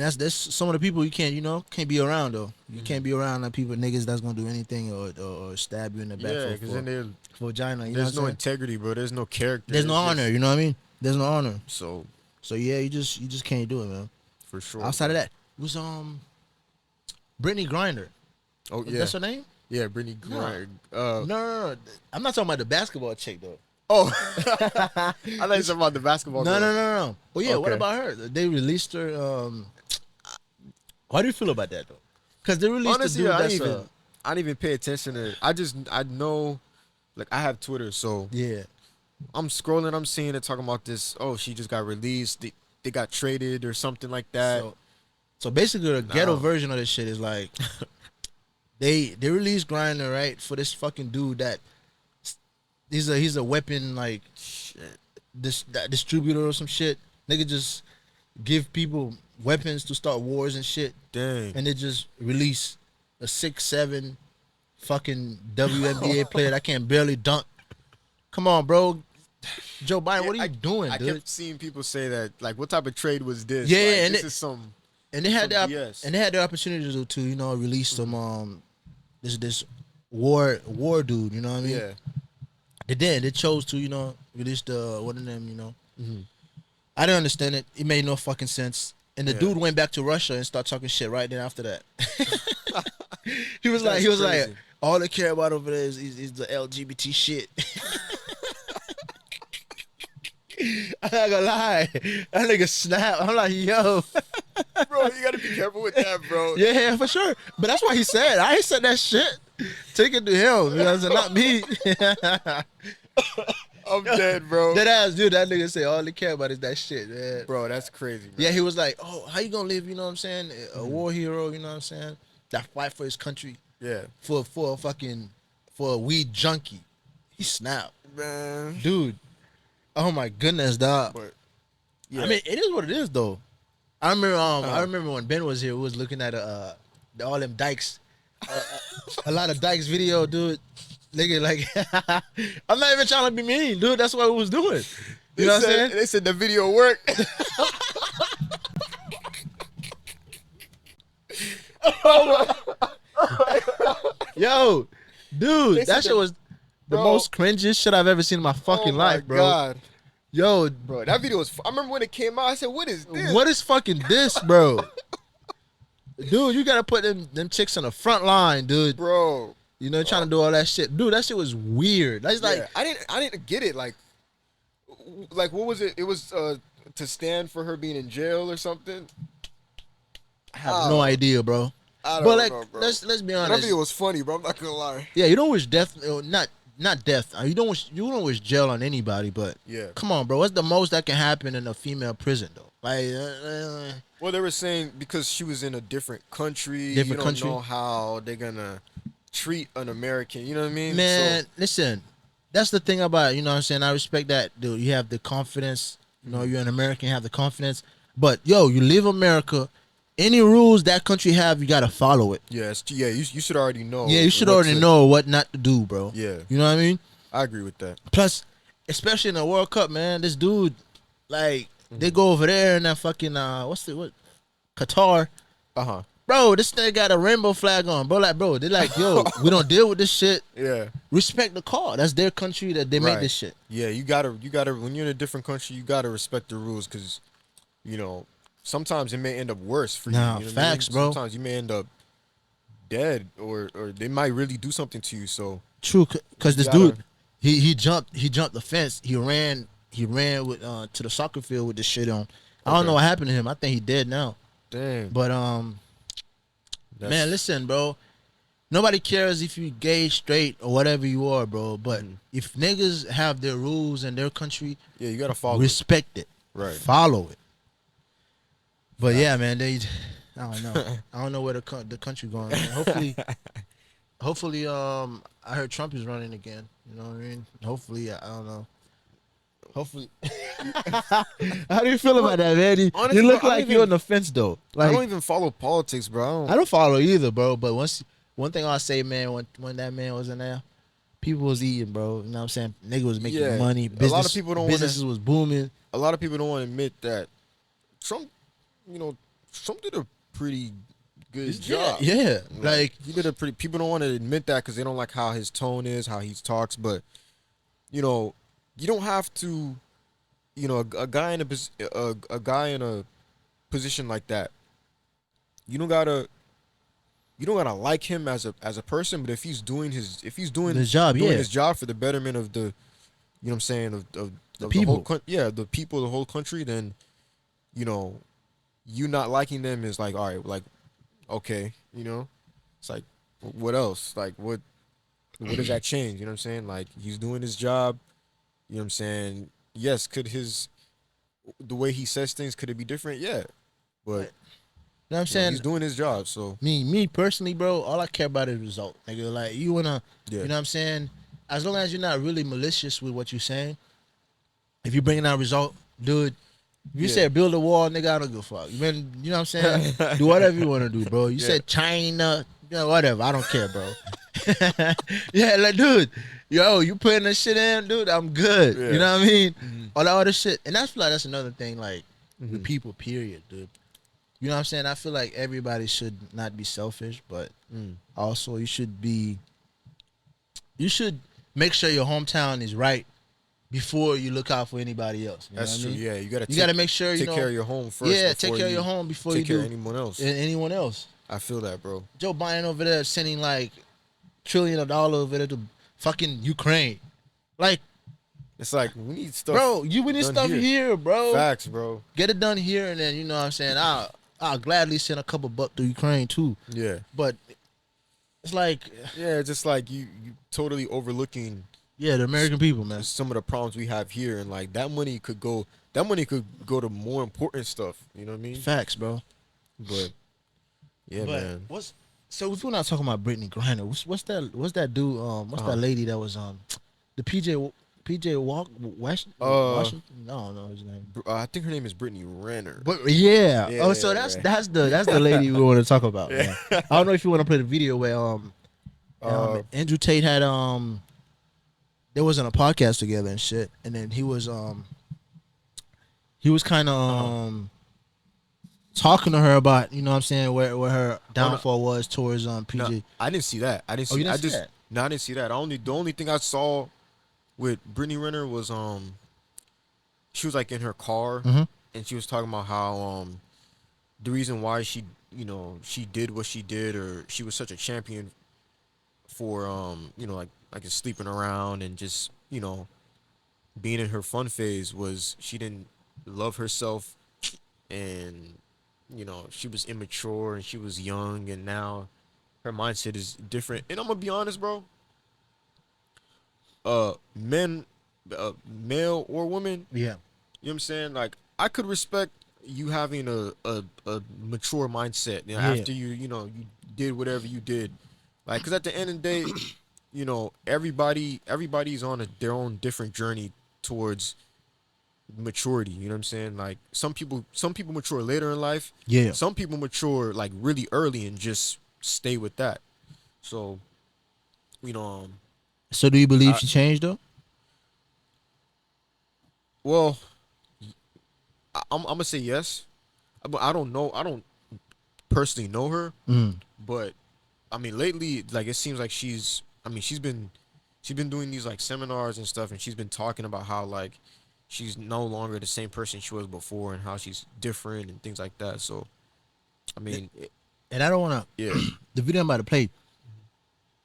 that's some of the people you can't be around though. You can't be around the people niggas that's gonna do anything or stab you in the back Yeah, for, because then for vagina. You know there's what no I'm saying? integrity, bro. There's no character. There's no It's honor. just- You know what I mean? There's no honor. So So yeah, you just can't do it, man. for sure. Outside of that, it was Brittany Griner. Oh yeah, That's her name? yeah, Brittany Griner. No. I'm not talking about the basketball chick though. Oh, I thought you were talking about the basketball. No. girl. Oh yeah, what Okay. about her? They released her. How do you feel about that though? Because they released Honestly, the dude I that's didn't even pay attention to it. I know, like I have Twitter, so yeah. I'm scrolling. I'm seeing it talking about this. Oh, she just got released. They got traded or something like that. So basically, the ghetto No. version of this shit is like they released Grindr right for this fucking dude that he's a weapon like that distributor or some shit. Nigga just give people weapons to start wars and shit, Dang. and they just release a 6'7" fucking WNBA player that can barely dunk. Come on, bro. Joe Biden, what are you doing, I dude? kept seeing people say that. Like, what type of trade was this? Yeah, Like, and this it- is some. And they had Some the BS. opportunity to release some this war dude, you know what I mean? Yeah. They did. They chose to release the one of them, I didn't understand it. It made no fucking sense. And the Yeah. dude went back to Russia and started talking shit right then after that. he was like, crazy. all they care about over there is the LGBT shit. I'm not gonna lie. That nigga snap. I'm like, yo. Bro, you gotta be careful with that, bro. Yeah, for sure. But that's what he said. I ain't said that shit. Take it to him. You know what I'm saying? Not me. I'm dead, bro. That ass dude, that nigga say all they care about is that shit, man. Bro, that's crazy, man. Yeah, he was like, oh, how you gonna live, you know what I'm saying? A war hero, you know what I'm saying? That fight for his country Yeah. for a weed junkie. He snapped. Man. Dude. Oh my goodness, dog. But, yeah. I mean, it is what it is though. I remember when Ben was here, we was looking at all them dykes. A lot of dykes video, dude. Nigga, like I'm not even trying to be mean, dude. That's what we was doing. You know what I'm saying? They said the video worked. Yo, dude, They said that shit that- was the Bro. most cringiest shit I've ever seen in my fucking Oh my life, bro. God. Yo, Bro, that video was. I remember when it came out. I said, "What is this?" what is fucking this, bro? Dude, you gotta put them chicks on the front line, dude. bro? You know, trying to do all that shit. Dude, that shit was weird. That's like, Yeah, I didn't get it. Like, what was it? It was to stand for her being in jail or something. I have no idea, bro. I don't But like, know, bro. let's be That honest. video was funny, bro. I'm not gonna lie. Yeah, you don't wish death, not death. You don't wish jail on anybody. But Yeah. come on, bro. What's the most that can happen in a female prison, though? Like, Well, they were saying because she was in a different country, Different you don't country. know how they're gonna treat an American. You know what I mean? man, listen. That's the thing about it, you know what I'm saying. I respect that, dude. You have the confidence. You know, you're an American. You have the confidence. But yo, you leave America, any rules that country have, you gotta follow it. Yeah, you should already know. Yeah, you should what already to- know what not to do, bro. Yeah, You know what I mean? I agree with that. Plus, especially in the World Cup, man, this dude, like, they go over there and that fucking what Qatar. Uh-huh. Bro, this thing got a rainbow flag on, bro. Like, bro, they're like, yo, we don't deal with this shit. Yeah. Respect the call. That's their country that they make Right. this shit. Yeah, you gotta when you're in a different country, you gotta respect the rules because, you know, sometimes it may end up worse for Nah, you. You know what I mean? facts, bro. Sometimes you may end up dead or they might really do something to you. So True, cause this gotta- dude, he jumped the fence. He ran with to the soccer field with this shit on. I don't Okay. know what happened to him. I think he dead now. dang. But man, listen, bro. Nobody cares if you gay, straight, or whatever you are, bro. But if niggas have their rules in their country, Yeah, you gotta follow. respect it. Right. Follow it. But yeah, man, I don't know. I don't know where the country going. Man. Hopefully, I heard Trump is running again. You know what I mean? Hopefully, I don't know. Hopefully. How do you feel about that, man? You Honestly, look bro, I don't like you're even- on the fence, though. I Like, don't even follow politics, bro. I don't follow either, bro. But one thing I'll say, man, when that man was in there, people was eating, bro. You know what I'm saying? Nigga was making Yeah. money. A lot of people don't wanna- businesses was booming. A lot of people don't want to admit that Trump, Trump did a pretty good job. Yeah. Like, he did a pretty. People don't want to admit that because they don't like how his tone is, how he talks. But you don't have to. A guy in a guy in a position like that. You don't gotta like him as a person. But if he's doing his His job, doing yeah. his job for the betterment of the, you know what I'm saying, of the people. whole the people, the whole country, then you not liking them is like, all right, like, okay, it's like, what else? Like, what does that change? You know what I'm saying? Like, he's doing his job. You know what I'm saying? Yes, the way he says things, could it be different? Yeah, but you know what I'm saying? he's doing his job. So Me personally, bro, all I care about is result, nigga. Like, you wanna, Yeah. you know what I'm saying? As long as you're not really malicious with what you're saying, if you're bringing out result, dude, if you Yeah. said build a wall, nigga, I don't give a fuck. You know what I'm saying? Do whatever you want to do, bro. You Yeah. said China, whatever. I don't care, bro. Yeah, like, dude, yo, you putting this shit in, dude, I'm good. Yeah. You know what I mean? All that other shit. And that's another thing, like, with people, period, dude. You know what I'm saying? I feel like everybody should not be selfish, but also you should make sure your hometown is right before you look out for anybody else. You know that's what true. I mean? Yeah, you gotta You got to make sure take care of your home first. Yeah, take before care of you your home before you take care do of anyone else. anyone else. I feel that, bro. Joe Biden over there sending like $trillion over there to fucking Ukraine. Like, It's like we need stuff. bro, we need done stuff here, bro. Facts, bro. Get it done here, and then, you know what I'm saying, I'll gladly send a couple bucks to Ukraine too. Yeah, But it's like, yeah. Just like you totally overlooking yeah, the American people, man. some of the problems we have here, and like that money could go to more important stuff. You know what I mean? Facts, bro. But yeah, But man. so if we're not talking about Brittany Griner, what's that dude? What's that lady that was the PJ Washington? No, his name. I think her name is Brittany Renner. But yeah. Yeah, Oh, so that's right. that's the lady we want to talk about. Man. I don't know if you want to play the video where Andrew Tate had they was on a podcast together and shit, and then he was kind of talking to her about, you know what I'm saying, where her downfall was towards PJ. No, I didn't see that. I didn't see. you didn't see that? No, I didn't see that. The only thing I saw with Brittany Renner was she was like in her car and she was talking about how the reason why she did what she did, or she was such a champion for like just sleeping around and just being in her fun phase, was she didn't love herself, and she was immature and she was young, and now her mindset is different. And I'm gonna be honest, bro. Male or woman, Yeah. you know what I'm saying? Like, I could respect you having a mature mindset, Yeah. after you did whatever you did. Like, because at the end of the day, everybody's on their own different journey towards maturity. You know what I'm saying? Like some people mature later in life. Yeah. Some people mature like really early and just stay with that. So, you know, So do you believe I- she changed though? well, I'm gonna say yes, but I don't know. I don't personally know her, Mm. but I mean, lately, like it seems like she's. I mean, she's been doing these like seminars and stuff, and she's been talking about how like she's no longer the same person she was before, and how she's different and things like that. So, I mean, And I don't want to. yeah, The video I'm about to play.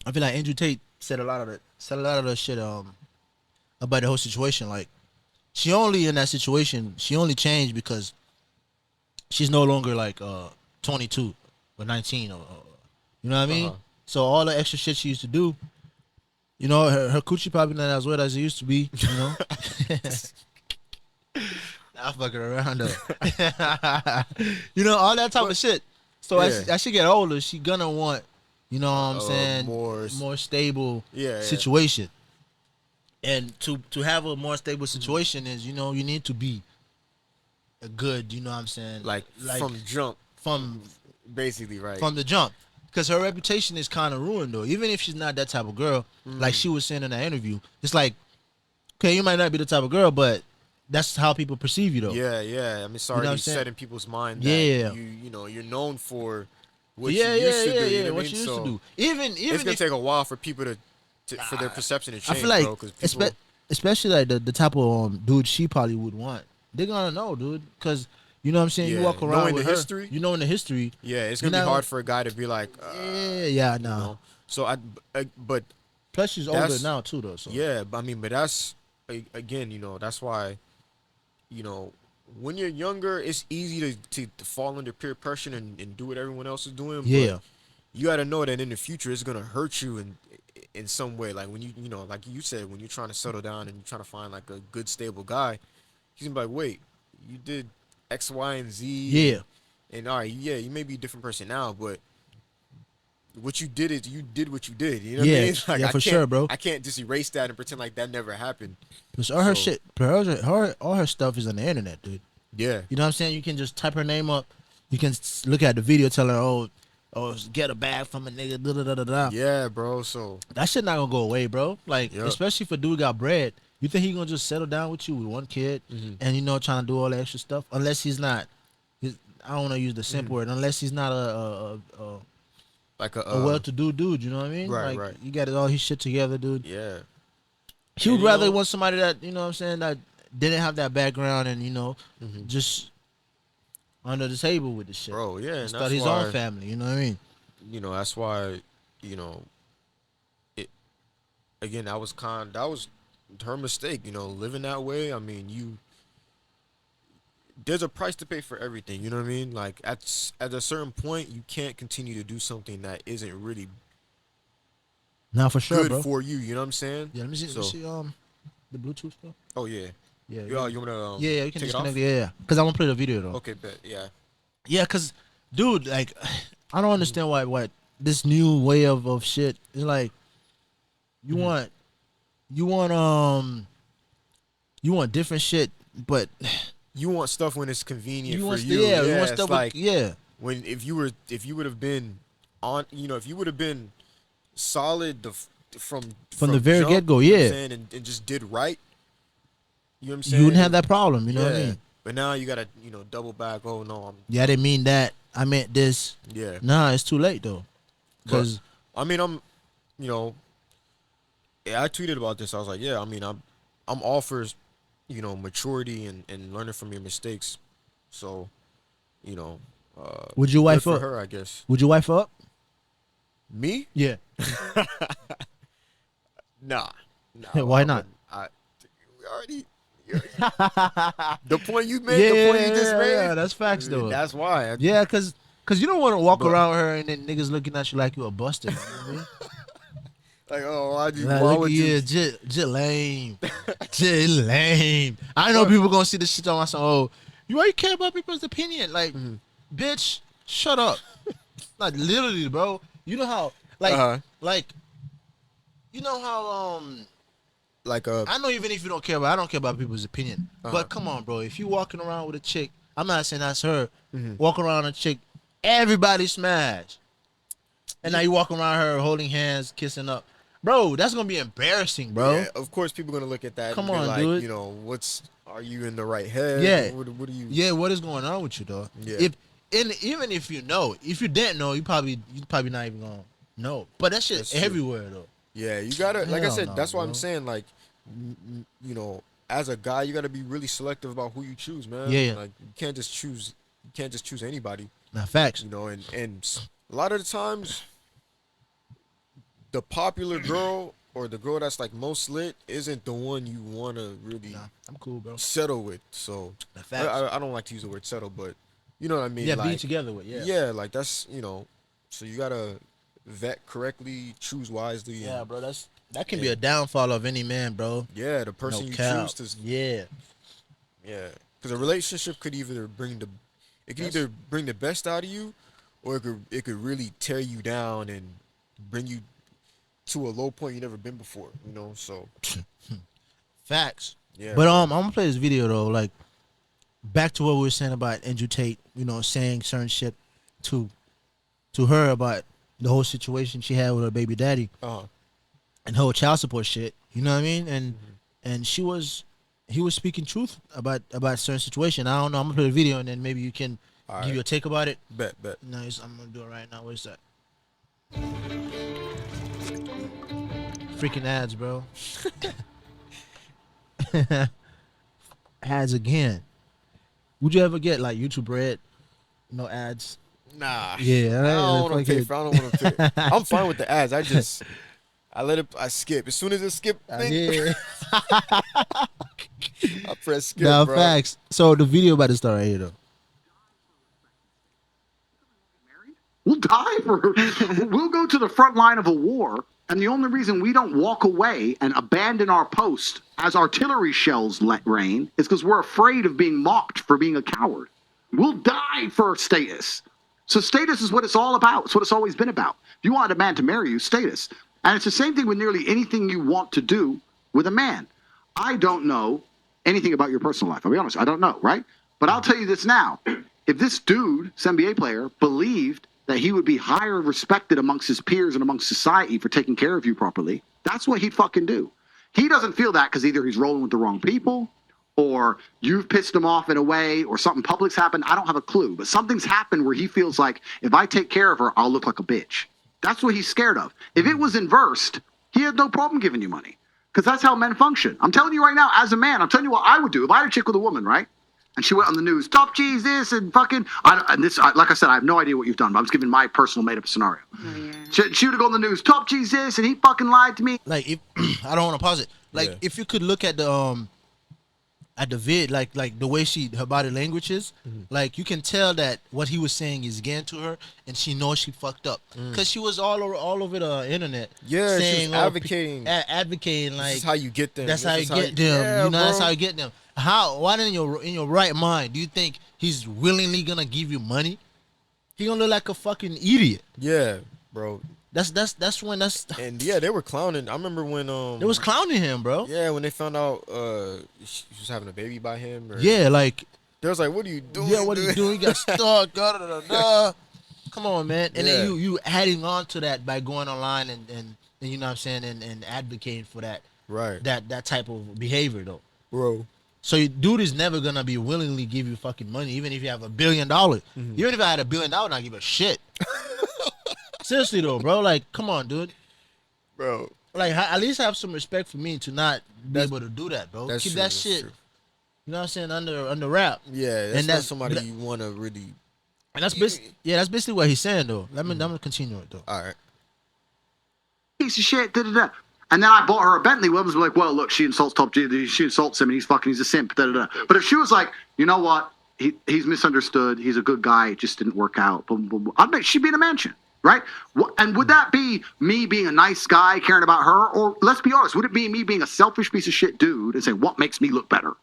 I feel like Andrew Tate said a lot of the shit about the whole situation. Like she only in that situation. She only changed because she's no longer like 22 or 19 or you know what I mean. Uh-huh. So all the extra shit she used to do. You know, her coochie probably not as wet as it used to be, you know? I'm fucking around though. You know, all that type of shit. So as she get older, she gonna want, you know what I'm saying, more stable situation. And to have a more stable situation is, you know, you need to be a good, you know what I'm saying? like from jump, basically, right? From the jump. Because her reputation is kind of ruined, though. Even if she's not that type of girl, like she was saying in that interview, it's like, okay, you might not be the type of girl, but that's how people perceive you, though. Yeah. I mean, sorry, You know what I'm you saying? set in people's mind that you know, you're known for what you used to do. You know what I mean? you used So to do. Even it's gonna take a while for people for their perception to I change, feel like, bro. Because people, especially like the type of dude she probably would want, they're gonna know, dude. Because you know what I'm saying. You Yeah, walk around knowing with the her, history. you know in the history. yeah, it's gonna be hard for a guy to be like, Yeah, you no. know. So but Plus she's older that's- now too, though. So yeah, but that's again, you know, that's why, you know, when you're younger, it's easy to fall under peer pressure and do what everyone else is doing. Yeah. But you got to know that in the future, it's gonna hurt you in some way. Like when you know, like you said, when you're trying to settle down and you're trying to find like a good, stable guy, he's gonna be like, wait, you did X, Y, and Z. Yeah. And all right, yeah, you may be a different person now, but what you did is you did what you did. You know what I mean? Like, yeah, I for can't- sure, bro. I can't just erase that and pretend like that never happened. Plus all her So- shit, all her stuff is on the internet, dude. Yeah. You know what I'm saying? You can just type her name up. You can look at the video, tell her, oh, get a bag from a nigga, da da da da da. Yeah, bro. So That shit not gonna go away, bro. Like, Yup. especially if a dude got bread, you think he gonna just settle down with you with one kid and you know trying to do all that extra stuff? Unless he's not, I don't want to use the simp word. Unless he's not a like well-to-do dude, you know what I mean? Right, like, right. You got all his shit together, dude. yeah. He would And, you rather know- want somebody that, you know what I'm saying, that didn't have that background and, you know, Mm-hmm. just under the table with the shit. Bro, yeah, and Start that's his why, own family, you know what I mean? you know, that's why, you know, that was her mistake, you know, living that way. I mean, there's a price to pay for everything, you know what I mean? Like at a certain point, you can't continue to do something that isn't really Nah, for sure, good bro. for you, you know what I'm saying? Yeah, let me see, So- the Bluetooth stuff. Oh yeah. Yeah, You wanna yeah, you can take it disconnect off? it. Yeah, because I want to play the video though. Okay, bet. Yeah. Yeah, because, dude, like, I don't understand why this new way of shit is like, you want different shit, but You want stuff when it's convenient you for want you. you want it's stuff like with, if you would have been on, you know, if you would have been solid from the very jump, get-go, you know what I'm yeah. saying, and just did right. You know what I'm you saying? wouldn't have that problem, you know what I Yeah. mean? But now you gotta, you know, double back. Oh no, Yeah, I didn't mean that. I meant this. yeah. Nah, it's too late though. Because I mean, you know, I tweeted about this. I was like, yeah, I mean, I'm all for, you know, maturity and learning from your mistakes. So, you know, would you good wife for up? her, I guess. Would you wife up? Me? Yeah. Nah. Why not? We already. The point you made, the point you just made. Yeah, that's facts though. That's why. Yeah, cause you don't want to walk But- around with her and then niggas looking at you like you a buster. You know what I mean? Like, oh, Like, why look would at you? Jit lame, Jit lame. I know people gonna see this shit on my song. Oh, why you care about people's opinion? Like, Mm-hmm. bitch, shut up. Like literally, bro. You know how, like, Uh-huh. like, you know how like I know even if you don't care about, I don't care about people's opinion. Uh-huh. But come on, bro. If you walking around with a chick, I'm not saying that's her. Mhm. Walking around with a chick, everybody smash. And now you walking around her holding hands, kissing up. Bro, that's gonna be embarrassing, bro. Yeah, of course, people gonna look at that. Come and be on, like, dude. You know, are you in the right head? Yeah. What are you? Yeah, what is going on with you, though? Yeah. Even if you know, if you didn't know, you probably not even gonna know. But that shit That's true. everywhere though. Yeah, you gotta. Like I Hell said, no, that's why bro. I'm saying, like, you know, as a guy, you gotta be really selective about who you choose, man. Yeah. Like, you can't just choose anybody. Nah, facts. You know, and a lot of the times, the popular girl or the girl that's like most lit isn't the one you wanna really Nah, I'm cool, bro. settle with. So Nah, facts. I don't like to use the word settle, but you know what I mean. Yeah, like, be together with. Yeah. yeah, like that's so you gotta vet correctly, choose wisely. Yeah, And, bro. That can be a downfall of any man, bro. yeah, the person No you cap. choose to. Yeah. Yeah, because a relationship could either bring the best out of you, or it could really tear you down and bring you to a low point you never been before. You know, so Facts. yeah. But I'm gonna play this video though. Like, back to what we were saying about Andrew Tate. You know, saying certain shit to her about the whole situation she had with her baby daddy uh and whole child support shit. You know what I mean? And he was speaking truth about certain situation. I don't know. I'm gonna play the video and then maybe you can All give right. your take about it. bet. Nice. I'm gonna do it right now. Where's that? Freaking ads, bro. Ads again. Would you ever get like YouTube Red? No ads. Nah. Yeah, I don't want to pay fucking- for. I don't want to pay. I'm fine with the ads. I skip as soon as it skip. Yeah. I press skip. Nah, bro. facts. So the video about to start right here though. We'll die for. We'll go to the front line of a war, and the only reason we don't walk away and abandon our post as artillery shells let rain is because we're afraid of being mocked for being a coward. We'll die for status. So status is what it's all about. It's what it's always been about. If you want a man to marry you, status. And it's the same thing with nearly anything you want to do with a man. I don't know anything about your personal life. I'll be honest. I don't know, right? But I'll tell you this now. If this dude, this NBA player, believed that he would be higher respected amongst his peers and amongst society for taking care of you properly, that's what he'd fucking do. He doesn't feel that because either he's rolling with the wrong people or you've pissed him off in a way or something public's happened. I don't have a clue. But something's happened where he feels like if I take care of her, I'll look like a bitch. That's what he's scared of. If it was inversed, he had no problem giving you money because that's how men function. I'm telling you right now, as a man, I'm telling you what I would do. If I had a chick with a woman, right? And she went on the news, top G's this and fucking, like I said, I have no idea what you've done, but I'm just giving my personal made up scenario. Oh, yeah. She would have gone on the news, top G's this, and he fucking lied to me. Like, if I don't want to pause it. Like, Yeah. if you could look at the vid, like the way her body language is, like you can tell that what he was saying is getting to her, and she knows she fucked up because she was all over the internet. Yeah, she saying, was advocating. advocating like This is how you get them. that's This how you is get them. Yeah, you know, that's bro. how you get them. Why in your right mind do you think he's willingly gonna give you money? He gonna look like a fucking idiot. Yeah, bro. That's when And yeah, they were clowning. I remember when it was clowning him, bro. yeah, when they found out she was having a baby by him. Or, Yeah, like they was like, "What are you doing?" yeah, what are you doing? You got stuck. Da, da, da, da. Come on, man. And then Yeah. you adding on to that by going online and you know what I'm saying and advocating for that Right, that type of behavior though. bro. So dude is never gonna be willingly give you fucking money, even if you have $1 billion. Even if I had $1 billion, I would not give a shit. Seriously though, bro. Like, come on, dude. Bro, Like, at least have some respect for me to not be able to do that, bro. that's Keep true, that that's shit. true. You know what I'm saying? Under wrap. Yeah, that's And not that's- somebody that- you want to really. And that's basically what he's saying though. I'm gonna continue it though. All right. Piece of shit, da da da. And then I bought her a Bentley. Women's were like, well, look, she insults top G. She insults him, and he's a simp. Da da da. But if she was like, you know what, he's misunderstood. He's a good guy. It just didn't work out. Boom, boom, boom. I'd bet she'd be in a mansion, right? And would that be me being a nice guy, caring about her, or let's be honest, would it be me being a selfish piece of shit dude and saying what makes me look better?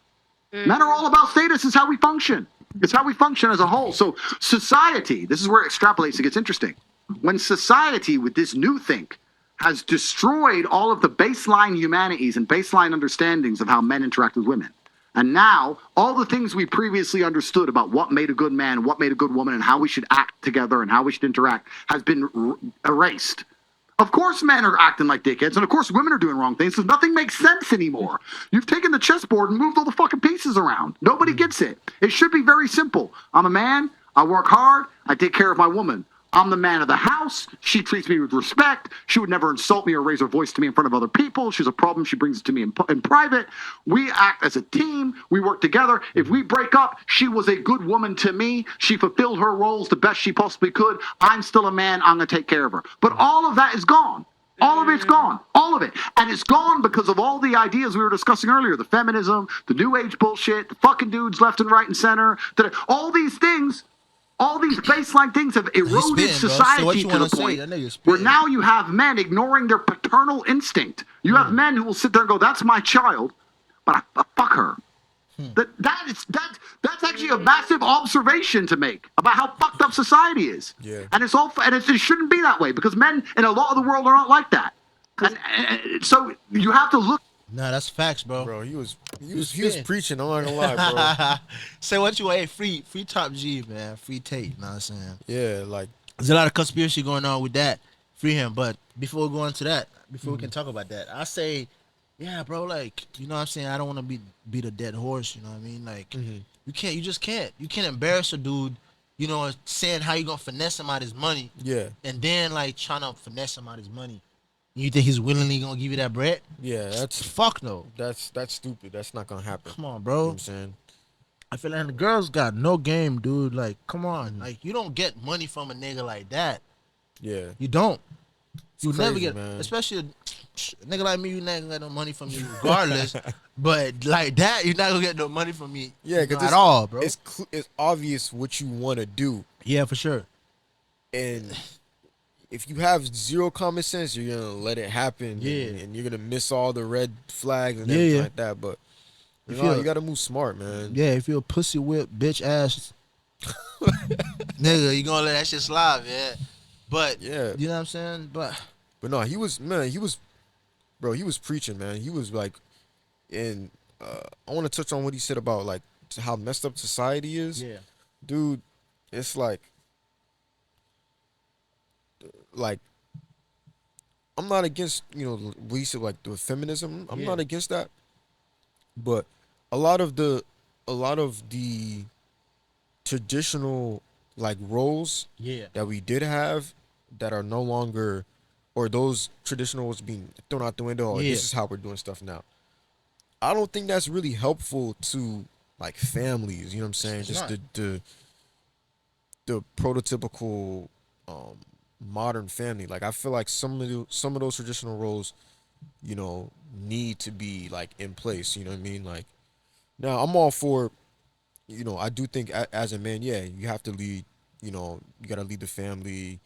Men are all about status. Is how we function. It's how we function as a whole. So society, this is where it extrapolates and gets interesting. When society with this new think has destroyed all of the baseline humanities and baseline understandings of how men interact with women. And now, all the things we previously understood about what made a good man, what made a good woman, and how we should act together and how we should interact has been erased. Of course, men are acting like dickheads, and of course, women are doing wrong things because nothing makes sense anymore. You've taken the chessboard and moved all the fucking pieces around. Nobody gets it. It should be very simple. I'm a man. I work hard. I take care of my woman. I'm the man of the house. She treats me with respect. She would never insult me or raise her voice to me in front of other people. She's a problem. She brings it to me in private. We act as a team. We work together. If we break up, she was a good woman to me. She fulfilled her roles the best she possibly could. I'm still a man. I'm going to take care of her. But all of that is gone. All of it's gone. All of it. And it's gone because of all the ideas we were discussing earlier. The feminism, the new age bullshit, the fucking dudes left and right and center. All these things. All these baseline things have eroded society to the point where now you have men ignoring their paternal instinct. You have men who will sit there and go, "That's my child, but I fuck her." That's actually a massive observation to make about how fucked up society is. Yeah. And it shouldn't be that way because men in a lot of the world are not like that. And so you have to look. Nah, that's facts, bro. Bro, he was preaching. I'm not gonna lie, bro. Say what you want. Hey, free Top G, man. Free Tate. You know what I'm saying? Yeah, like There's a lot of conspiracy going on with that. Free him. But before we go into that, before we can talk about that, I say, yeah, bro, like, you know what I'm saying? I don't want to beat a dead horse, you know what I mean? Like, you just can't. You can't embarrass a dude, you know, saying how you gonna finesse him out his money. Yeah. And then, like, trying to finesse him out his money. You think he's willingly gonna give you that bread? Yeah, that's fuck no. That's stupid. That's not gonna happen. Come on, bro. You know what I'm saying? I feel like the girls got no game, dude. Like, come on. Like, you don't get money from a nigga like that. Yeah. You don't. You crazy, never get, man. especially a nigga like me, you not gonna get no money from me regardless. But like that, you're not gonna get no money from me. Yeah, because at all, bro. It's obvious what you want to do. Yeah, for sure. And if you have zero common sense, you're gonna let it happen. Yeah. And you're gonna miss all the red flags and everything like that. But you gotta move smart, man. Yeah, if you're a pussy whip, bitch ass nigga, you gonna let that shit slide, man. But yeah, you know what I'm saying? But no, he was preaching, man. He was like, and I want to touch on what he said about like how messed up society is. Yeah, dude, it's like I'm not against, you know, what he said, like the feminism. I'm not against that, but a lot of the traditional like roles that we did have that are no longer, or those traditional roles being thrown out the window, or this is how we're doing stuff now. I don't think that's really helpful to like families, you know what I'm saying? It's just not. the prototypical modern family. Like I feel like some of those traditional roles, you know, need to be like in place, you know what I mean? Like now I'm all for, you know, I do think as a man, yeah, you have to lead, you know, you got to lead the family,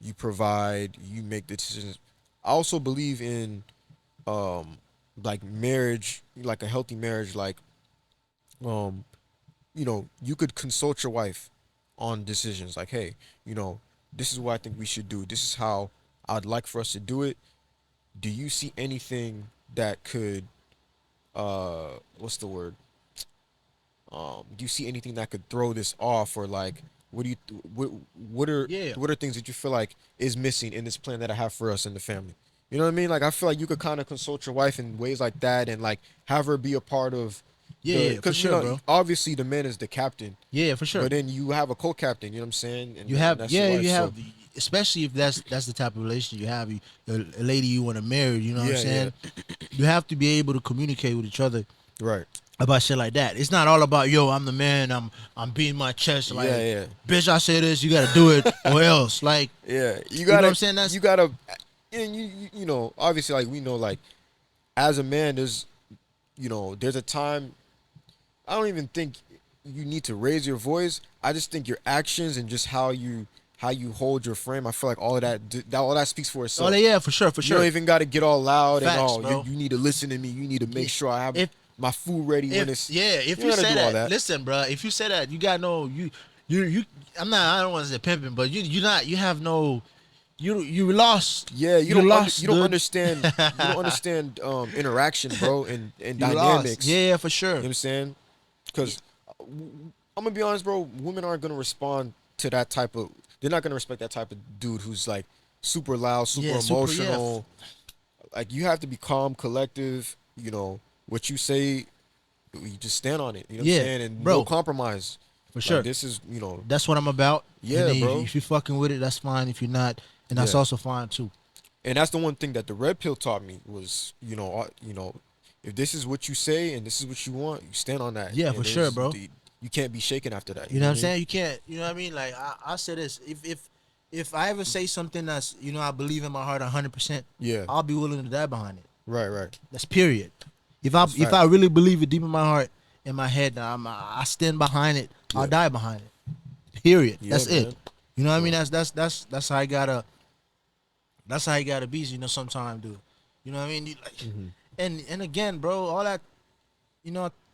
you provide, you make the decisions. I also believe in like marriage, like a healthy marriage, like you know, you could consult your wife on decisions like, hey, you know, this is what I think we should do. This is how I'd like for us to do it. Do you see anything that could what's the word? Do you see anything that could throw this off, or like what are things that you feel like is missing in this plan that I have for us in the family? You know what I mean? Like I feel like you could kind of consult your wife in ways like that, and like have her be a part of. Because you sure, know, bro. Obviously the man is the captain. Yeah, for sure. But then you have a co-captain. You know what I'm saying? And you have, that's your wife, you have, so. especially if that's the type of relationship you have, a lady you want to marry. You know what I'm saying? You have to be able to communicate with each other, right? About shit like that. It's not all about, yo, I'm the man, I'm beating my chest, like, bitch, I say this, you gotta do it, or else, like, you gotta, you know what I'm saying? That's, you gotta, and you know, obviously, like, we know, like, as a man, there's, you know, there's a time. I don't even think you need to raise your voice. I just think your actions and just how you hold your frame. I feel like all of that speaks for itself. Oh yeah, for sure. You don't even got to get all loud. Facts, and all. You need to listen to me. You need to make sure I have my food ready when it's. Yeah, if you say that, listen, bro. If you say that, you got no you. I don't want to say pimping, but you have no. you lost. Yeah, you lost. You don't dude. understand. You don't understand interaction, bro, and You dynamics. lost. Yeah, for sure. You know what I'm saying? Because I'm gonna be honest, bro. Women aren't gonna respond to that type of. They're not gonna respect that type of dude who's like super loud, super emotional. Like you have to be calm, collective. You know what you say. You just stand on it. You know what I'm saying? And bro, no compromise. For sure. Like, this is That's what I'm about. Yeah, and then bro. If you're fucking with it, that's fine. If you're not, and that's also fine too. And that's the one thing that the red pill taught me was, if this is what you say and this is what you want, you stand on that. Yeah, and for sure, bro. You can't be shaken after that. You know what I'm saying? You can't. You know what I mean? Like I say this: if I ever say something that's I believe in my heart 100%, yeah, I'll be willing to die behind it. Right. That's period. If I really believe it deep in my heart, in my head, I stand behind it. Yeah. I'll die behind it. Period. Yeah, That's man. it. You know what I mean? That's how I gotta. That's how you gotta be. Sometimes, dude. You know what I mean? And again, bro, all that.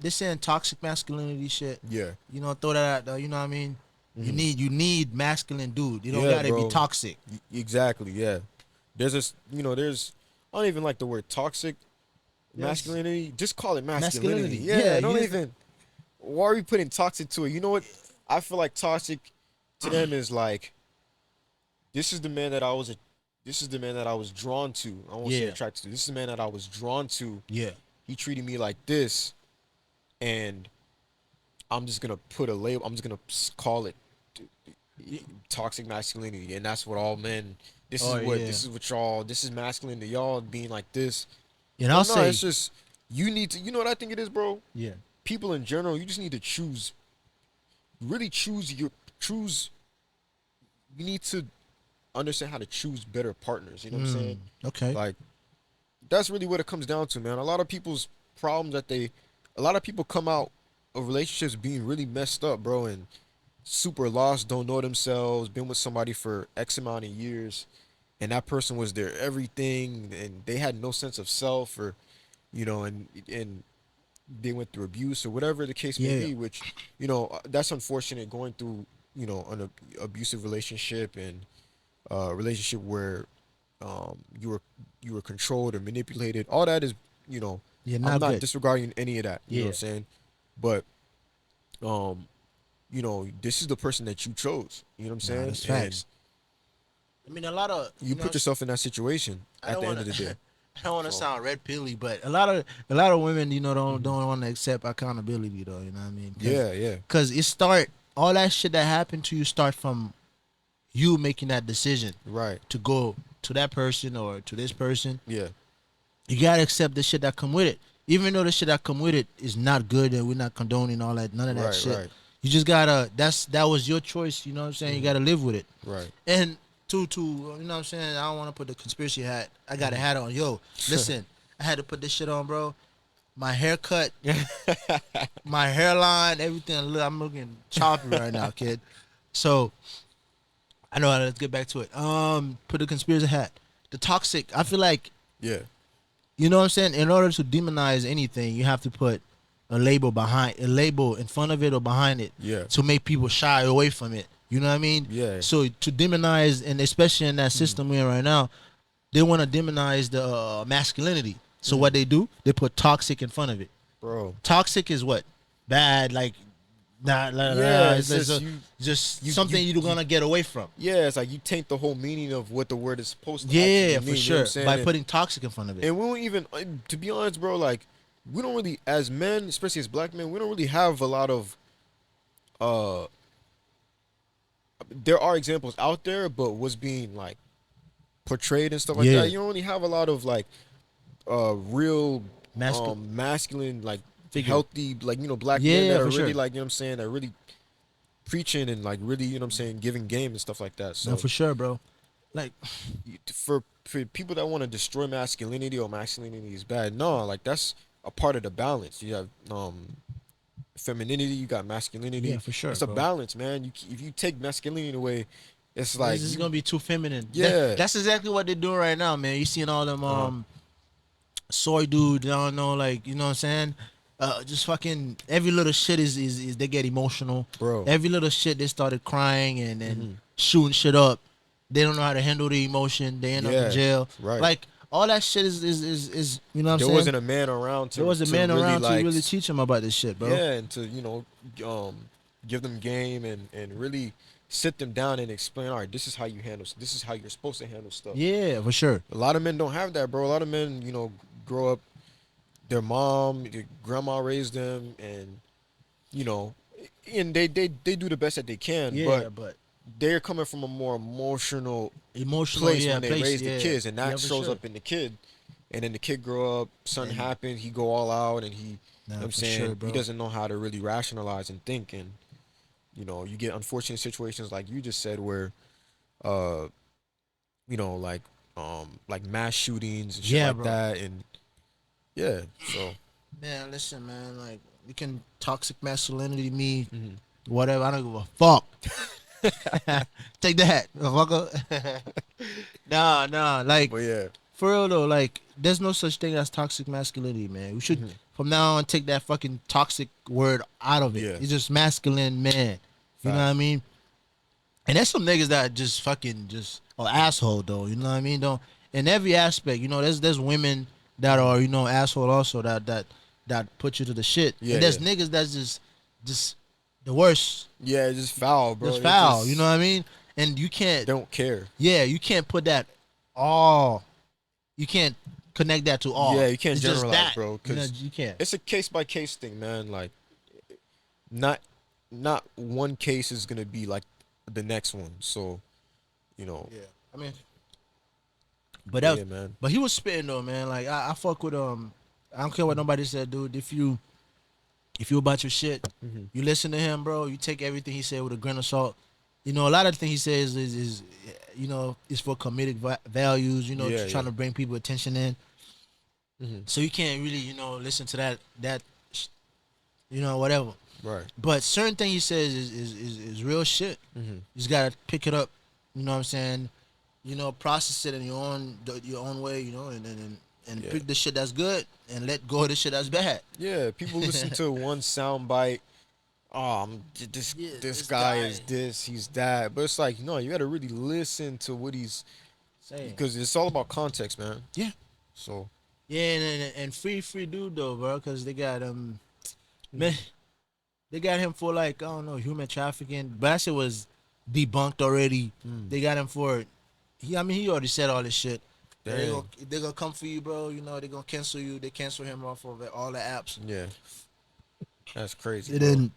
They're saying toxic masculinity shit. Yeah. Throw that out there. You know what I mean? You need masculine dude. You don't Yeah, gotta bro. be toxic. Exactly. Yeah. There's this. I don't even like the word toxic masculinity. Just call it masculinity. Yeah. Don't even. Why are we putting toxic to it? You know what? I feel like toxic to them is like, this is the man that I was drawn to. I won't say attracted to. This is the man that I was drawn to. Yeah. He treated me like this, and I'm just gonna put a label. I'm just gonna call it toxic masculinity, and that's what all men. This is what y'all. This is masculine to y'all being like this. And I'll say it's just you need to. You know what I think it is, bro? Yeah. People in general, you just need to choose. Really choose. You need to understand how to choose better partners. You know what I'm saying? Okay. Like, that's really what it comes down to, man. A lot of people's problems a lot of people come out of relationships being really messed up, bro, and super lost, don't know themselves, been with somebody for X amount of years, and that person was their everything, and they had no sense of self, or, and they went through abuse or whatever the case may be, which, that's unfortunate, going through, an abusive relationship and a relationship where you were controlled or manipulated. All that is, I'm not disregarding any of that. You know what I'm saying? But, this is the person that you chose. You know what I'm saying? That's facts. I mean, a lot of you put yourself in that situation at the end of the day. I don't want to sound red pilly, but a lot of women, don't want to accept accountability, though. You know what I mean? Yeah. Because all that shit that happened to you start from you making that decision, right, to go to that person or to this person. Yeah. You gotta accept the shit that come with it, even though the shit that come with it is not good, and we're not condoning all that, none of that shit. Right. You just gotta. That was your choice. You know what I'm saying? You gotta live with it. Right. And to you know what I'm saying? I don't want to put the conspiracy hat. I got a hat on. Yo, listen, I had to put this shit on, bro. My haircut, my hairline, everything. I'm looking choppy right now, kid. So I know. Let's get back to it. Put the conspiracy hat. The toxic. I feel like. Yeah. You know what I'm saying? In order to demonize anything, you have to put a label in front of it or behind it. Yeah. To make people shy away from it. You know what I mean? Yeah. So to demonize, and especially in that system we're in right now, they want to demonize the masculinity. So what they do, they put toxic in front of it. Bro. Toxic is what? Bad, like, just something you're gonna get away from. Yeah, it's like you taint the whole meaning of what the word is supposed to Yeah, actually for mean, sure. You know what I'm saying? By putting toxic in front of it. And we don't even, to be honest, bro, like, we don't really, as men, especially as black men, we don't really have a lot of, there are examples out there, but what's being, like, portrayed and stuff like that, you don't really have a lot of, like, real masculine, like, healthy, like, black men that are really, like, you know what I'm saying, that are really preaching and, like, really, you know what I'm saying, giving game and stuff like that. So no, for sure, bro. Like, for people that want to destroy masculinity or masculinity is bad, no, like, that's a part of the balance. You have femininity, you got masculinity. Yeah, for sure. It's a balance, man. If you take masculinity away, it's like this is gonna be too feminine. Yeah, that's exactly what they're doing right now, man. You seeing all them soy dude, I don't know, like, you know what I'm saying? Just fucking every little shit is they get emotional, bro. Every little shit they started crying and shooting shit up. They don't know how to handle the emotion. They end up Yeah, in jail. right. Like all that shit is you know what I'm There saying? wasn't a man around to There was a to man really, around like, to really teach them about this shit, bro. yeah, and to give them game and really sit them down and explain. All right, this is how you handle. This is how you're supposed to handle stuff. Yeah, for sure. A lot of men don't have that, bro. A lot of men, grow up. Their mom, their grandma raised them, and and they do the best that they can. Yeah, but they're coming from a more emotional place yeah, when they raise the kids, and that for shows sure. up in the kid. And then the kid grow up, something happens, he go all out, and he, you know what I'm for saying, sure, bro. he doesn't know how to really rationalize and think, and you get unfortunate situations like you just said where, like mass shootings and shit Yeah, like bro. that, and yeah, so Man, listen, man. Like you can toxic masculinity me, Mhm. whatever. I don't give a fuck. Take that, motherfucker. Nah. Like but yeah, for real though, like there's no such thing as toxic masculinity, man. We should from now on take that fucking toxic word out of it. Yeah. It's just masculine man. You know what I mean? And there's some niggas that just fucking just asshole though. You know what I mean? Don't in every aspect. There's women that are asshole also that put you to the shit. Yeah, And there's yeah. niggas that's just the worst. yeah, it's just foul, bro. Just It foul. just- You know what I mean? And you can't. don't care. Yeah, you can't put that all. You can't connect that to all. Yeah, you can't It's just generalize, that. bro, 'cause you can't. It's a case by case thing, man. Like, not one case is gonna be like the next one. So, Yeah, I mean, but yeah, that, man. but he was spitting though, man. Like I fuck with I don't care what nobody said, dude. If you about your shit, Mm-hmm. you listen to him, bro. You take everything he said with a grain of salt. A lot of the things he says is is for comedic values. Yeah, trying yeah. to bring people attention in. Mhm. So you can't really listen to that whatever. Right. But certain thing he says is real shit. Mm-hmm. You just gotta pick it up. You know what I'm saying? Process it in your own way. And Yeah. pick the shit that's good and let go of the shit that's bad. Yeah, people listen to one sound bite. Oh, this this guy guy. is this, he's that. But it's like, no, you got to really listen to what he's, because it's all about context, man. Yeah. So, Yeah, and free dude though, bro, because they got man, they got him for like I don't know human trafficking, but that shit was debunked already. They got him for he already said all this shit. Dang. They're gonna come for you, bro. They're gonna cancel you. They cancel him off of all the apps. yeah. That's crazy. And bro. then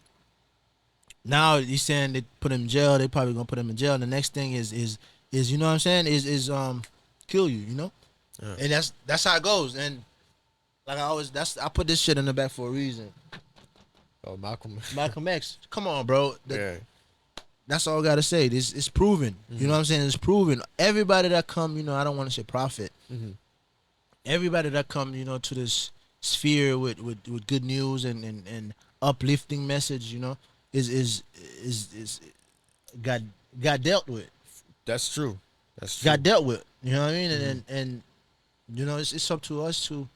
now he's saying they put him in jail. They probably gonna put him in jail. And the next thing is you know what I'm saying is kill you. Yeah. And that's how it goes. And like I put this shit in the back for a reason. Oh, Malcolm. Malcolm X, come on, bro. Yeah. That's all I gotta say. This it's proven. You know what I'm saying? It's proven. Everybody that come, I don't want to say prophet. Mhm. Everybody that come, to this sphere with good news and uplifting message, is got dealt with. That's true. That's true. Got dealt with. You know what I mean? And it's up to us to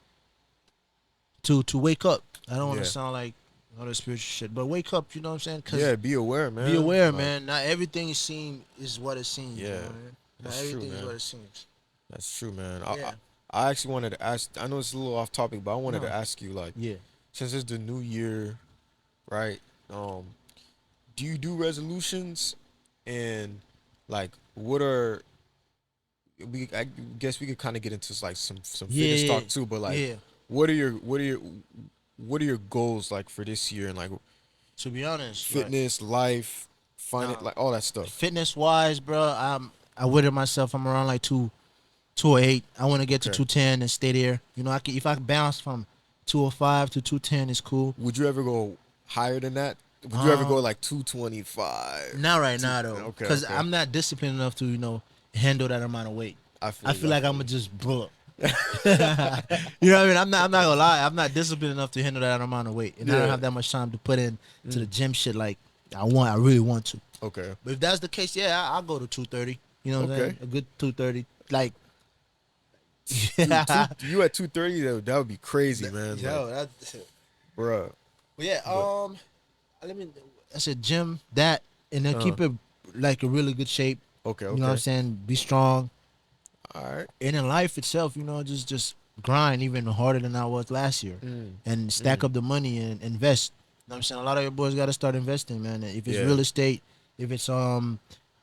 wake up. I don't want Yeah. to sound like all that spiritual shit, but wake up. You know what I'm saying? 'Cause Yeah, be aware, man. be aware, Like, man. Not everything is seen is what it seems. Yeah, You know what I mean? Not that's true, everything is man. what it seems. That's true, man. Yeah. I actually wanted to ask. I know it's a little off topic, but I wanted No. to ask you, like, Yeah. since it's the new year, right? Do you do resolutions, and like, what are I guess we could kind of get into like some fitness talk too, but like, yeah. what are your goals like for this year, and like To be honest, fitness, life, finance, Nah. like all that stuff? fitness wise, bro, I weighted myself. I'm around like 208. I want to get to Okay. 210 and stay there. If I can bounce from 205 to 210, is cool. Would you ever go higher than that? Would you ever go like 225? Not right now though, Okay, because okay. I'm not disciplined enough to handle that amount of weight. I feel like I'm gonna just blow up. You know what I mean? I'm not gonna lie. I'm not disciplined enough to handle that amount of weight, and I Yeah. don't have that much time to put in to the gym shit like I really want to. Okay. But if that's the case, yeah, I'll go to 230. You know what I'm Okay. saying? A good 230. Like, You at 230 though, that would be crazy, man. yo, Like, that's bruh. But yeah, I said gym that, and then keep it like a really good shape. Okay. You know what I'm saying? Be strong. All right. And in life itself, just grind even harder than I was last year, and stack up the money and invest. You know what I'm saying? A lot of your boys got to start investing, man. If it's Yeah. real estate, if it's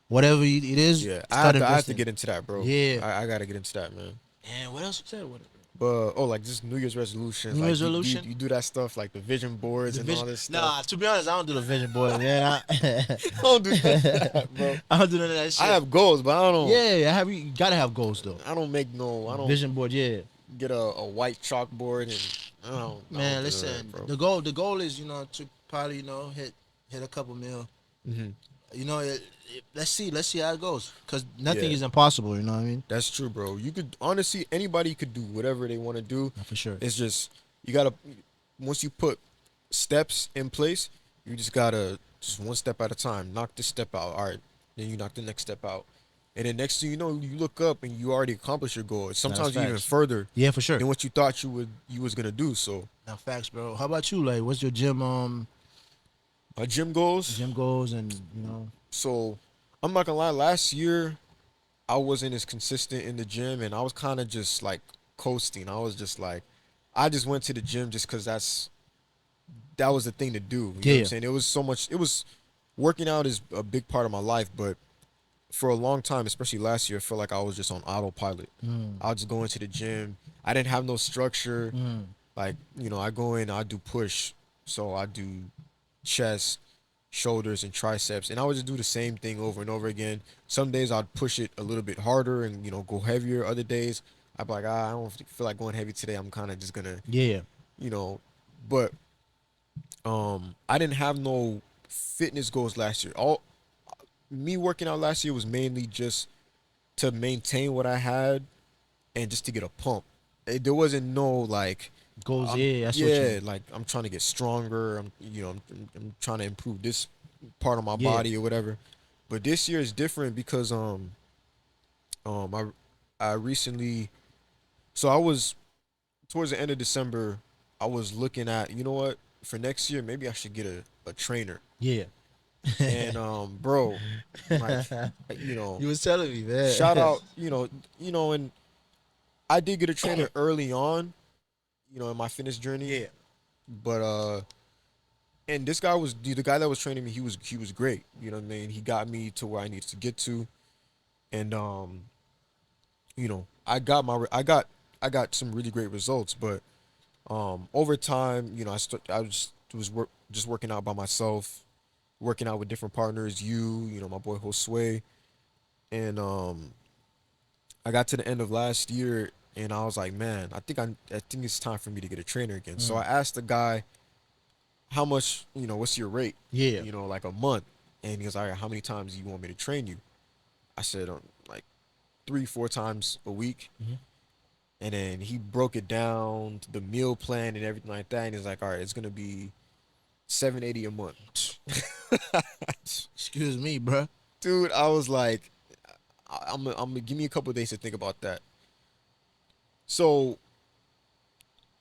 whatever it is, Yeah, start I have to investing. get into that, bro. Yeah. I gotta get into that, man. And what else you said? What? But like just New Year's resolutions. New like, Year's you resolution? do that stuff like the vision boards The and vision- all this stuff. Nah, to be honest, I don't do the vision board, man. I don't do that, bro. I don't do none of that shit. I have goals, but I don't. Yeah, you gotta have goals though. I don't make no. I don't Vision board, yeah. get a white chalkboard and I don't. Man, I don't do listen, that, bro. the goal is to probably hit a couple mil. Mhm. Let's see how it goes, because nothing Yeah. is impossible. You know what I mean? That's true, bro. You could honestly anybody could do whatever they want to do. For sure. It's just you gotta once you put steps in place, you just gotta just one step at a time. Knock this step out. All right, then you knock the next step out, and then next thing you know, you look up and you already accomplished your goal. Sometimes That's even facts. further Yeah, for sure. than what you thought you was gonna do. So Now, facts, bro. How about you? Like, what's your gym my gym goals. goals, and So I'm not gonna lie. Last year, I wasn't as consistent in the gym, and I was kind of just like coasting. I was just like, I just went to the gym just because that was the thing to do. You know what Yeah. I'm saying? It was so much. It was working out is a big part of my life, but for a long time, especially last year, I felt like I was just on autopilot. I would just go into the gym. I didn't have no structure. Like I go in, I do push, so I do chest, shoulders, and triceps, and I would just do the same thing over and over again. Some days I'd push it a little bit harder and go heavier. Other days I'd be like, I don't feel like going heavy today. I'm kind of just gonna, yeah, but I didn't have no fitness goals last year. All me working out last year was mainly just to maintain what I had and just to get a pump. There wasn't no like goals. I'm- That's what you. like I'm trying to get stronger. I'm trying to improve this part of my Yeah. body or whatever. But this year is different because I recently, so I was towards the end of December, I was looking at what, for next year maybe I should get a trainer. Yeah. And bro, like You was telling me, man. shout out, and I did get a trainer early on, in my fitness journey. Yeah. But and this guy was the guy that was training me. He was great. You know what I mean? He got me to where I needed to get to, and I got some really great results. But over time, I was just working out by myself, working out with different partners. My boy Josue, and I got to the end of last year. And I was like, man, I think it's time for me to get a trainer again. So I asked the guy, how much, what's your rate? Yeah. Like a month. And he was like, all right, how many times do you want me to train you? I said, like 3-4 times a week. And then he broke it down to the meal plan and everything like that. And he's like, all right, it's going to be $780 a month. Excuse me, bro. Dude, I was like, I'm gonna give me a couple of days to think about that. So,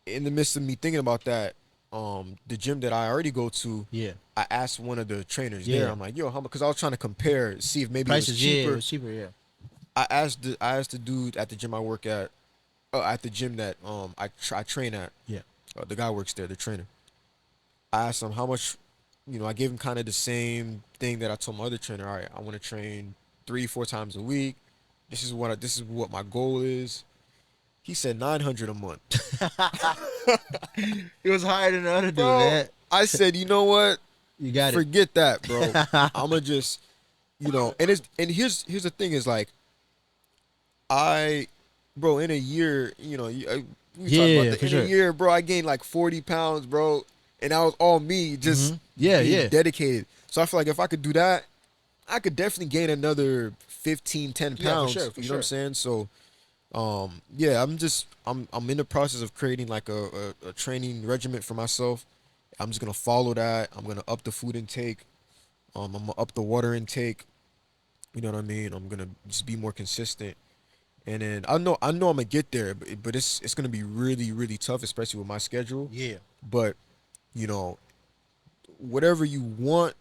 in the midst of me thinking about that, the gym that I already go to, Yeah. I asked one of the trainers Yeah. there. I'm like, yo, how much? Because I was trying to compare, see if maybe Prices, it was cheaper. it was cheaper, yeah. I asked the dude at the gym I work at the gym that I train at. Yeah. The guy works there, the trainer. I asked him how much. I gave him kind of the same thing that I told my other trainer. All right, I want to train 3-4 times a week. This is what my goal is. He said $900 a month. It was higher than the other dude, Bro, man. I said, you know what? You got it. Forget that, bro. I'ma just, and here's the thing is like, bro, in a year, we talked about that. for In sure. a year, bro, I gained like 40 pounds, bro, and that was all me, just Yeah, being yeah. dedicated. So I feel like if I could do that, I could definitely gain another 15, 10 Yeah, for pounds. sure, for You know what I'm saying? So, yeah, I'm in the process of creating like a training regimen for myself. I'm just gonna follow that. I'm gonna up the food intake. I'm gonna up the water intake. You know what I mean? I'm gonna just be more consistent. And then I know I'm gonna get there, but it's gonna be really, really tough, especially with my schedule. Yeah. But whatever you want,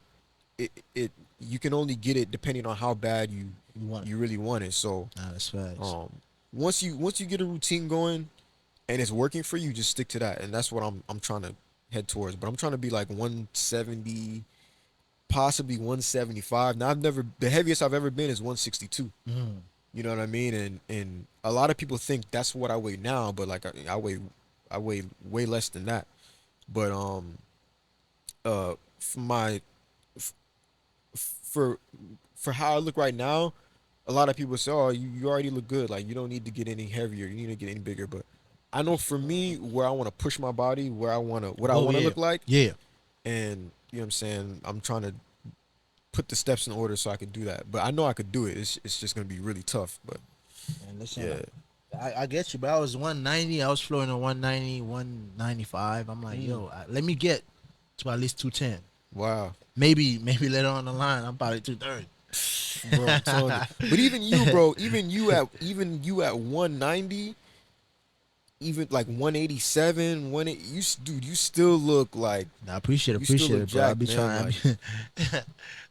it you can only get it depending on how bad you really want it. So Nah, that's facts. once you get a routine going and it's working for you, just stick to that. And that's what I'm trying to head towards. But I'm trying to be like 170, possibly 175. Now the heaviest I've ever been is 162. You know what I mean? And a lot of people think that's what I weigh now, but like I weigh way less than that. But for my for how I look right now, a lot of people say, "Oh, you already look good. Like you don't need to get any heavier. You need to get any bigger." But I know for me, where I want to push my body, what I want to look like, Yeah. and you know what I'm saying. I'm trying to put the steps in order so I can do that. But I know I could do it. It's just gonna be really tough. But And listen, yeah, I get you, but I was 190. I was floating at 190, 195. I'm like, yo, let me get to at least 210. wow. Maybe later on the line, I'm probably 230. Bro, I'm telling you. But even you, bro, even you at 190, even like 187, you still look like Nah, I appreciate You still it, look bro. I jacked, be man, trying.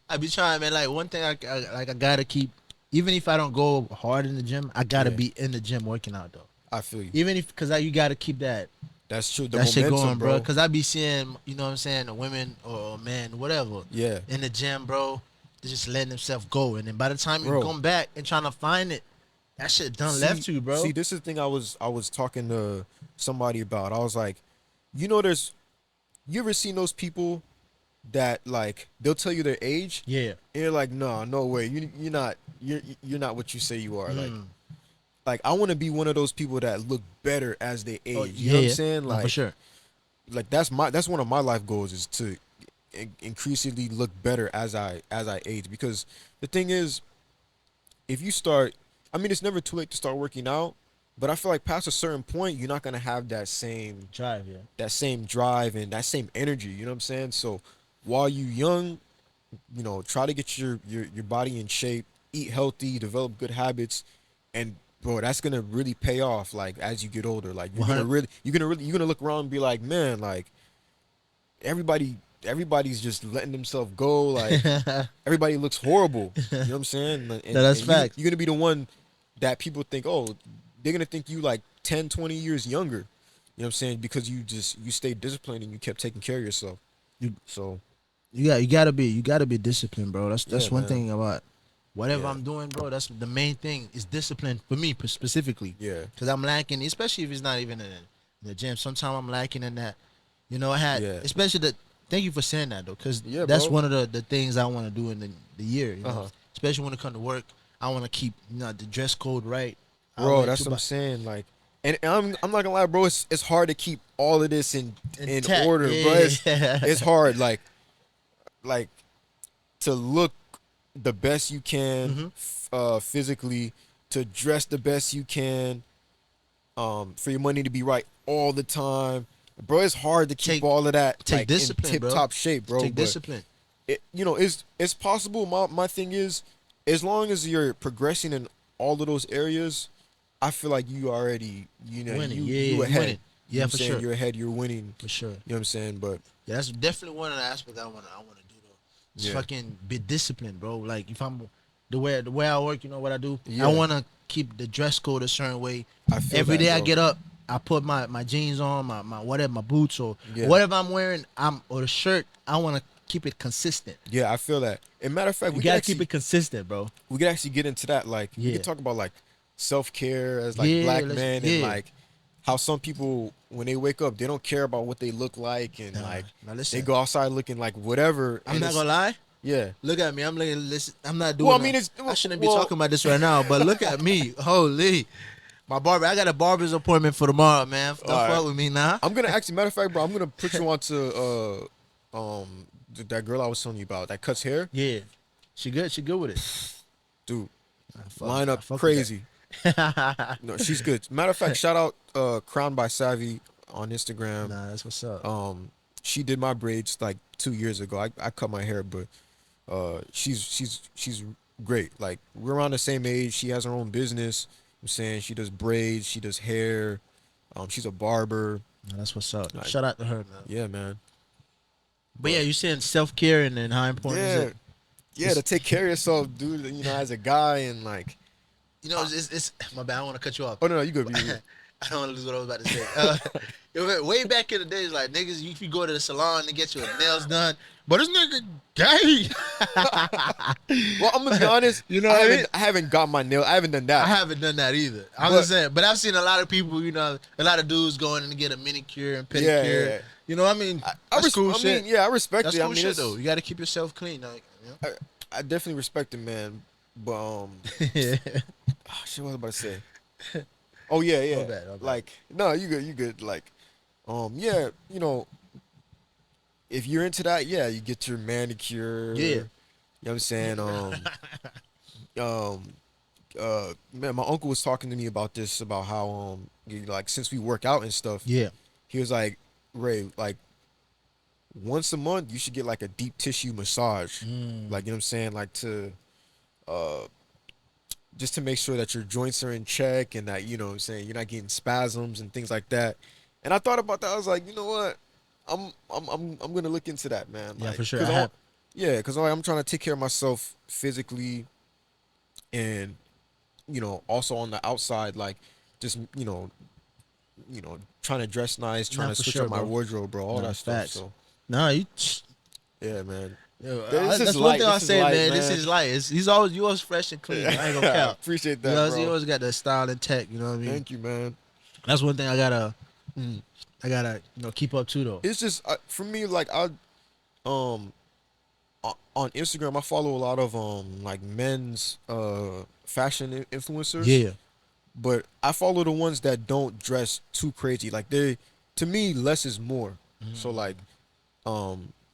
I be trying, man. Like one thing, I gotta keep. Even if I don't go hard in the gym, I gotta Yeah. be in the gym working out though. I feel you. Even if, cause you gotta keep that That's true. The that shit momentum, going, bro. Cause I be seeing, you know what I'm saying, the women or men, whatever, Yeah. in the gym, bro. They're just letting themselves go, and then by the time you Bro. come back and trying to find it, that shit done left to you, bro. See, this is the thing I was talking to somebody about. I was like, you ever seen those people that like they'll tell you their age, Yeah. and you're like, no way, you're not what you say you are. Like I want to be one of those people that look better as they age. Oh, You know what I'm saying? No, Like for sure. like that's one of my life goals is to increasingly look better as I age, because the thing is, if you start, I mean, it's never too late to start working out, but I feel like past a certain point you're not going to have that same Drive, yeah. drive and that same energy, you know what I'm saying? So while you young, you know, try to get your body in shape, eat healthy, develop good habits, and bro, that's gonna really pay off. Like as you get older, like you're gonna look around and be like, man, like everybody's just letting themselves go. Like everybody looks horrible. You know what I'm saying? And, No, that's and fact. You're gonna be the one that people think, oh, they're gonna think you like 10, 20 years younger. You know what I'm saying? Because you stayed disciplined and you kept taking care of yourself. So You gotta be disciplined, bro. That's Yeah, one man. thing about whatever Yeah. I'm doing, bro. That's the main thing is discipline for me specifically. yeah, Because I'm lacking, especially if it's not even in the gym. Sometimes I'm lacking in that. You know, I had, Yeah. especially the. Thank you for saying that though, because Yeah, that's bro. one of the things I want to do in the year. You know, Uh-huh. especially when it comes to work, I want to keep the dress code right. I bro, wear that's two what I'm by- saying. Like, and I'm not gonna lie, bro. It's hard to keep all of this in Intact. order, Yeah. bro. It's hard, like to look the best you can, physically, to dress the best you can, for your money to be right all the time, bro. It's hard to keep all of that like discipline, in bro. tip top shape, bro. Take but discipline. it's possible. My thing is, as long as you're progressing in all of those areas, I feel like you already, Winning. you Yeah, ahead. winning. You know Yeah, what I'm for saying? sure. You're ahead. You're winning. For sure. You know what I'm saying? But Yeah, that's definitely one of the aspects I wanna do though. Just Yeah. fucking be disciplined, bro. Like if I'm the way I work, you know what I do? Yeah. I wanna keep the dress code a certain way. I feel Every that, day I bro. get up, I put my jeans on, my whatever, my boots or Yeah. whatever I'm wearing, or the shirt, I wanna keep it consistent. yeah, I feel that. And matter of fact, You we gotta could keep it consistent, bro. we could actually get into that. Like we Yeah. could talk about like self-care as like Yeah, black let's- men, and yeah. like how some people when they wake up they don't care about what they look like, and Nah, like now listen. they go outside looking like whatever. I'm and not it's- gonna lie. Yeah. Look at me. I'm looking. Listen, I'm not doing. Well, I mean, I shouldn't be well- talking about this right now. But look at me. Holy, my barber. I got a barber's appointment for tomorrow, man. Don't All fuck right. with me now. I'm gonna actually, matter of fact, bro, I'm gonna put you on to that girl I was telling you about that cuts hair, Yeah, she good. She good with it. dude. Fuck- Line I up fuck with crazy. No, she's good. Matter of fact, shout out Crown by Savvy on Instagram. Nah, that's what's up. She did my braids like 2 years ago. I cut my hair, but she's great. Like we're around the same age. She has her own business. I'm saying she does braids, she does hair. She's a barber. Nah, that's what's up. Like- Shout out to her, man. Yeah, man. But yeah, you saying self care and then how important is Yeah. it? Yeah, to take care of yourself, dude. You know, as a guy and like. You know, it's my bad. I don't want to cut you off. Oh no, you good. You good. I don't want to lose what I was about to say. Way back in the days, like niggas, if you go to the salon to get your nails done, but this nigga gay. Well, I'm gonna be honest. You know what I mean? I haven't got my nail. I haven't done that. I haven't done that either. I'm just saying, but I've seen a lot of people. You know, a lot of dudes going in to get a manicure and pedicure. Yeah. You know what I mean? That's cool shit. mean, yeah, I respect That's it. cool I mean, shit though. You got to keep yourself clean. Like, you know? I definitely respect it, man. But Yeah. shit, what was I about to say? Oh yeah. My bad. Like, no, you good. Like, yeah, you know, if you're into that, yeah, you get your manicure. Yeah. You know what I'm saying? Man, my uncle was talking to me about this, about how like since we work out and stuff, Yeah. he was like, Ray, like once a month you should get like a deep tissue massage. Like, you know what I'm saying? Like to just to make sure that your joints are in check and that, you know what I'm saying, you're not getting spasms and things like that. And I thought about that. I was like, you know what? I'm gonna look into that, man. Yeah, Like, for sure. 'cause because I'm trying to take care of myself physically, and you know, also on the outside, like just you know, trying to dress nice, trying to for switch sure, up my bro. wardrobe, bro, all Nah, that stuff. facts. So No, you. yeah, man. Yo, This is that's light. one thing I This is say, light, man. This man. is light. You always fresh and clean. I ain't gonna count. Appreciate that, You know, bro. you always got the style and tech. You know what I mean? Thank you, man. That's one thing I gotta keep up to though. It's just for me, like on Instagram I follow a lot of like men's fashion influencers. Yeah. But I follow the ones that don't dress too crazy. Like to me, less is more. So like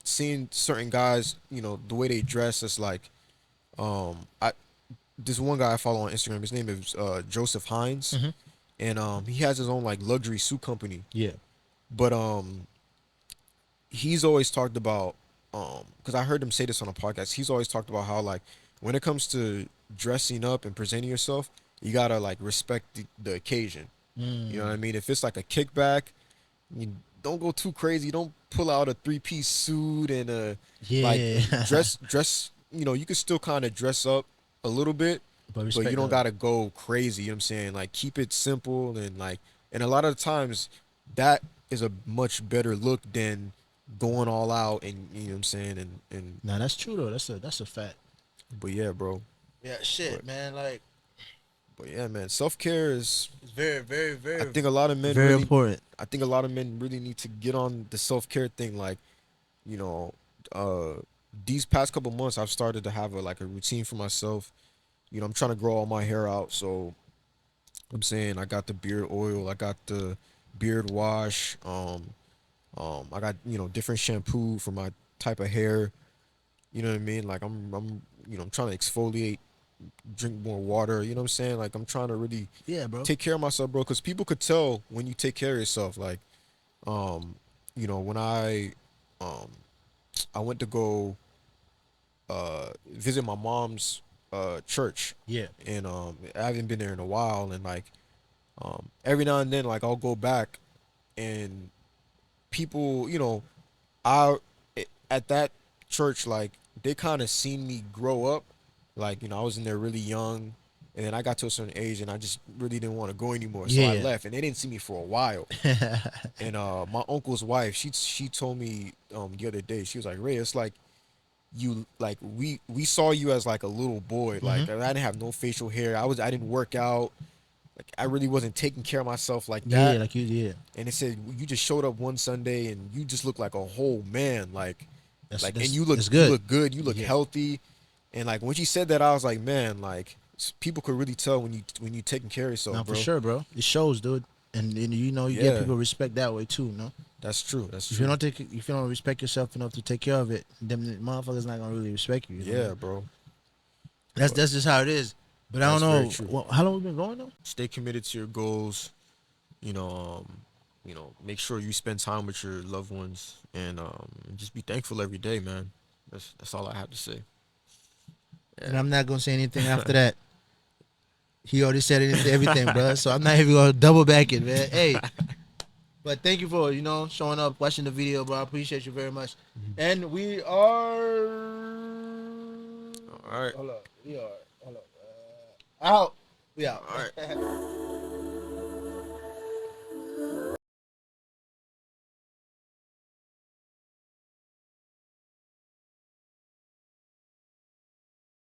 seeing certain guys, you know, the way they dress, it's like this one guy I follow on Instagram, his name is Joseph Hines. And he has his own like luxury suit company. Yeah. But he's always talked about because I heard him say this on a podcast. He's always talked about how like when it comes to dressing up and presenting yourself, you gotta like respect the occasion. You know what I mean? If it's like a kickback, you don't go too crazy. Don't pull out a 3-piece suit and like dress. You know, you can still kind of dress up a little bit, but you don't gotta go crazy. You know what I'm saying? Like keep it simple and like, and a lot of the times that is a much better look than going all out and you know what I'm saying and Nah, that's true though. That's a fact. but yeah, bro. Yeah, shit, man. Like, But yeah, man, self-care is it's very, very, very. I think a lot of men very really, important. I think a lot of men really need to get on the self-care thing. Like, you know, these past couple months I've started to have a routine for myself. You know, I'm trying to grow all my hair out, so I'm saying I got the beard oil, I got the beard wash, I got, you know, different shampoo for my type of hair. You know what I mean? Like I'm you know, I'm trying to exfoliate, drink more water, you know what I'm saying? Like I'm trying to really Bro. take care of myself, bro, because people could tell when you take care of yourself. Like you know, when I went to go visit my mom's church, Yeah. and I haven't been there in a while, and like every now and then, like I'll go back, and people, you know, at that church, like they kind of seen me grow up. Like, you know, I was in there really young, and then I got to a certain age, and I just really didn't want to go anymore, so I left, and they didn't see me for a while. And my uncle's wife, she told me the other day, she was like, Ray, it's like you, like we saw you as like a little boy. Like I didn't have no facial hair, I didn't work out, like I really wasn't taking care of myself like that. Yeah, like you. And it said you just showed up one Sunday and you just look like a whole man, like and you look good. You look good, you look healthy. And like when she said that, I was like, man, like people could really tell when you taking care of yourself, No, bro. for sure, bro. It shows, dude. And you know, you get people respect that way too, no? That's true. If you don't respect yourself enough to take care of it, then the motherfucker's not gonna really respect you. You know? Yeah, bro. That's just how it is. But I don't That's very know. true. Well, how long we been going though? Stay committed to your goals. You know, make sure you spend time with your loved ones, and just be thankful every day, man. That's all I have to say. And I'm not gonna say anything after that. He already said everything, bro. So I'm not even gonna double back it, man. Hey, but thank you for showing up, watching the video, bro. I appreciate you very much. And we are All right. Hold up. We are. Hold up. Out. We out. All right.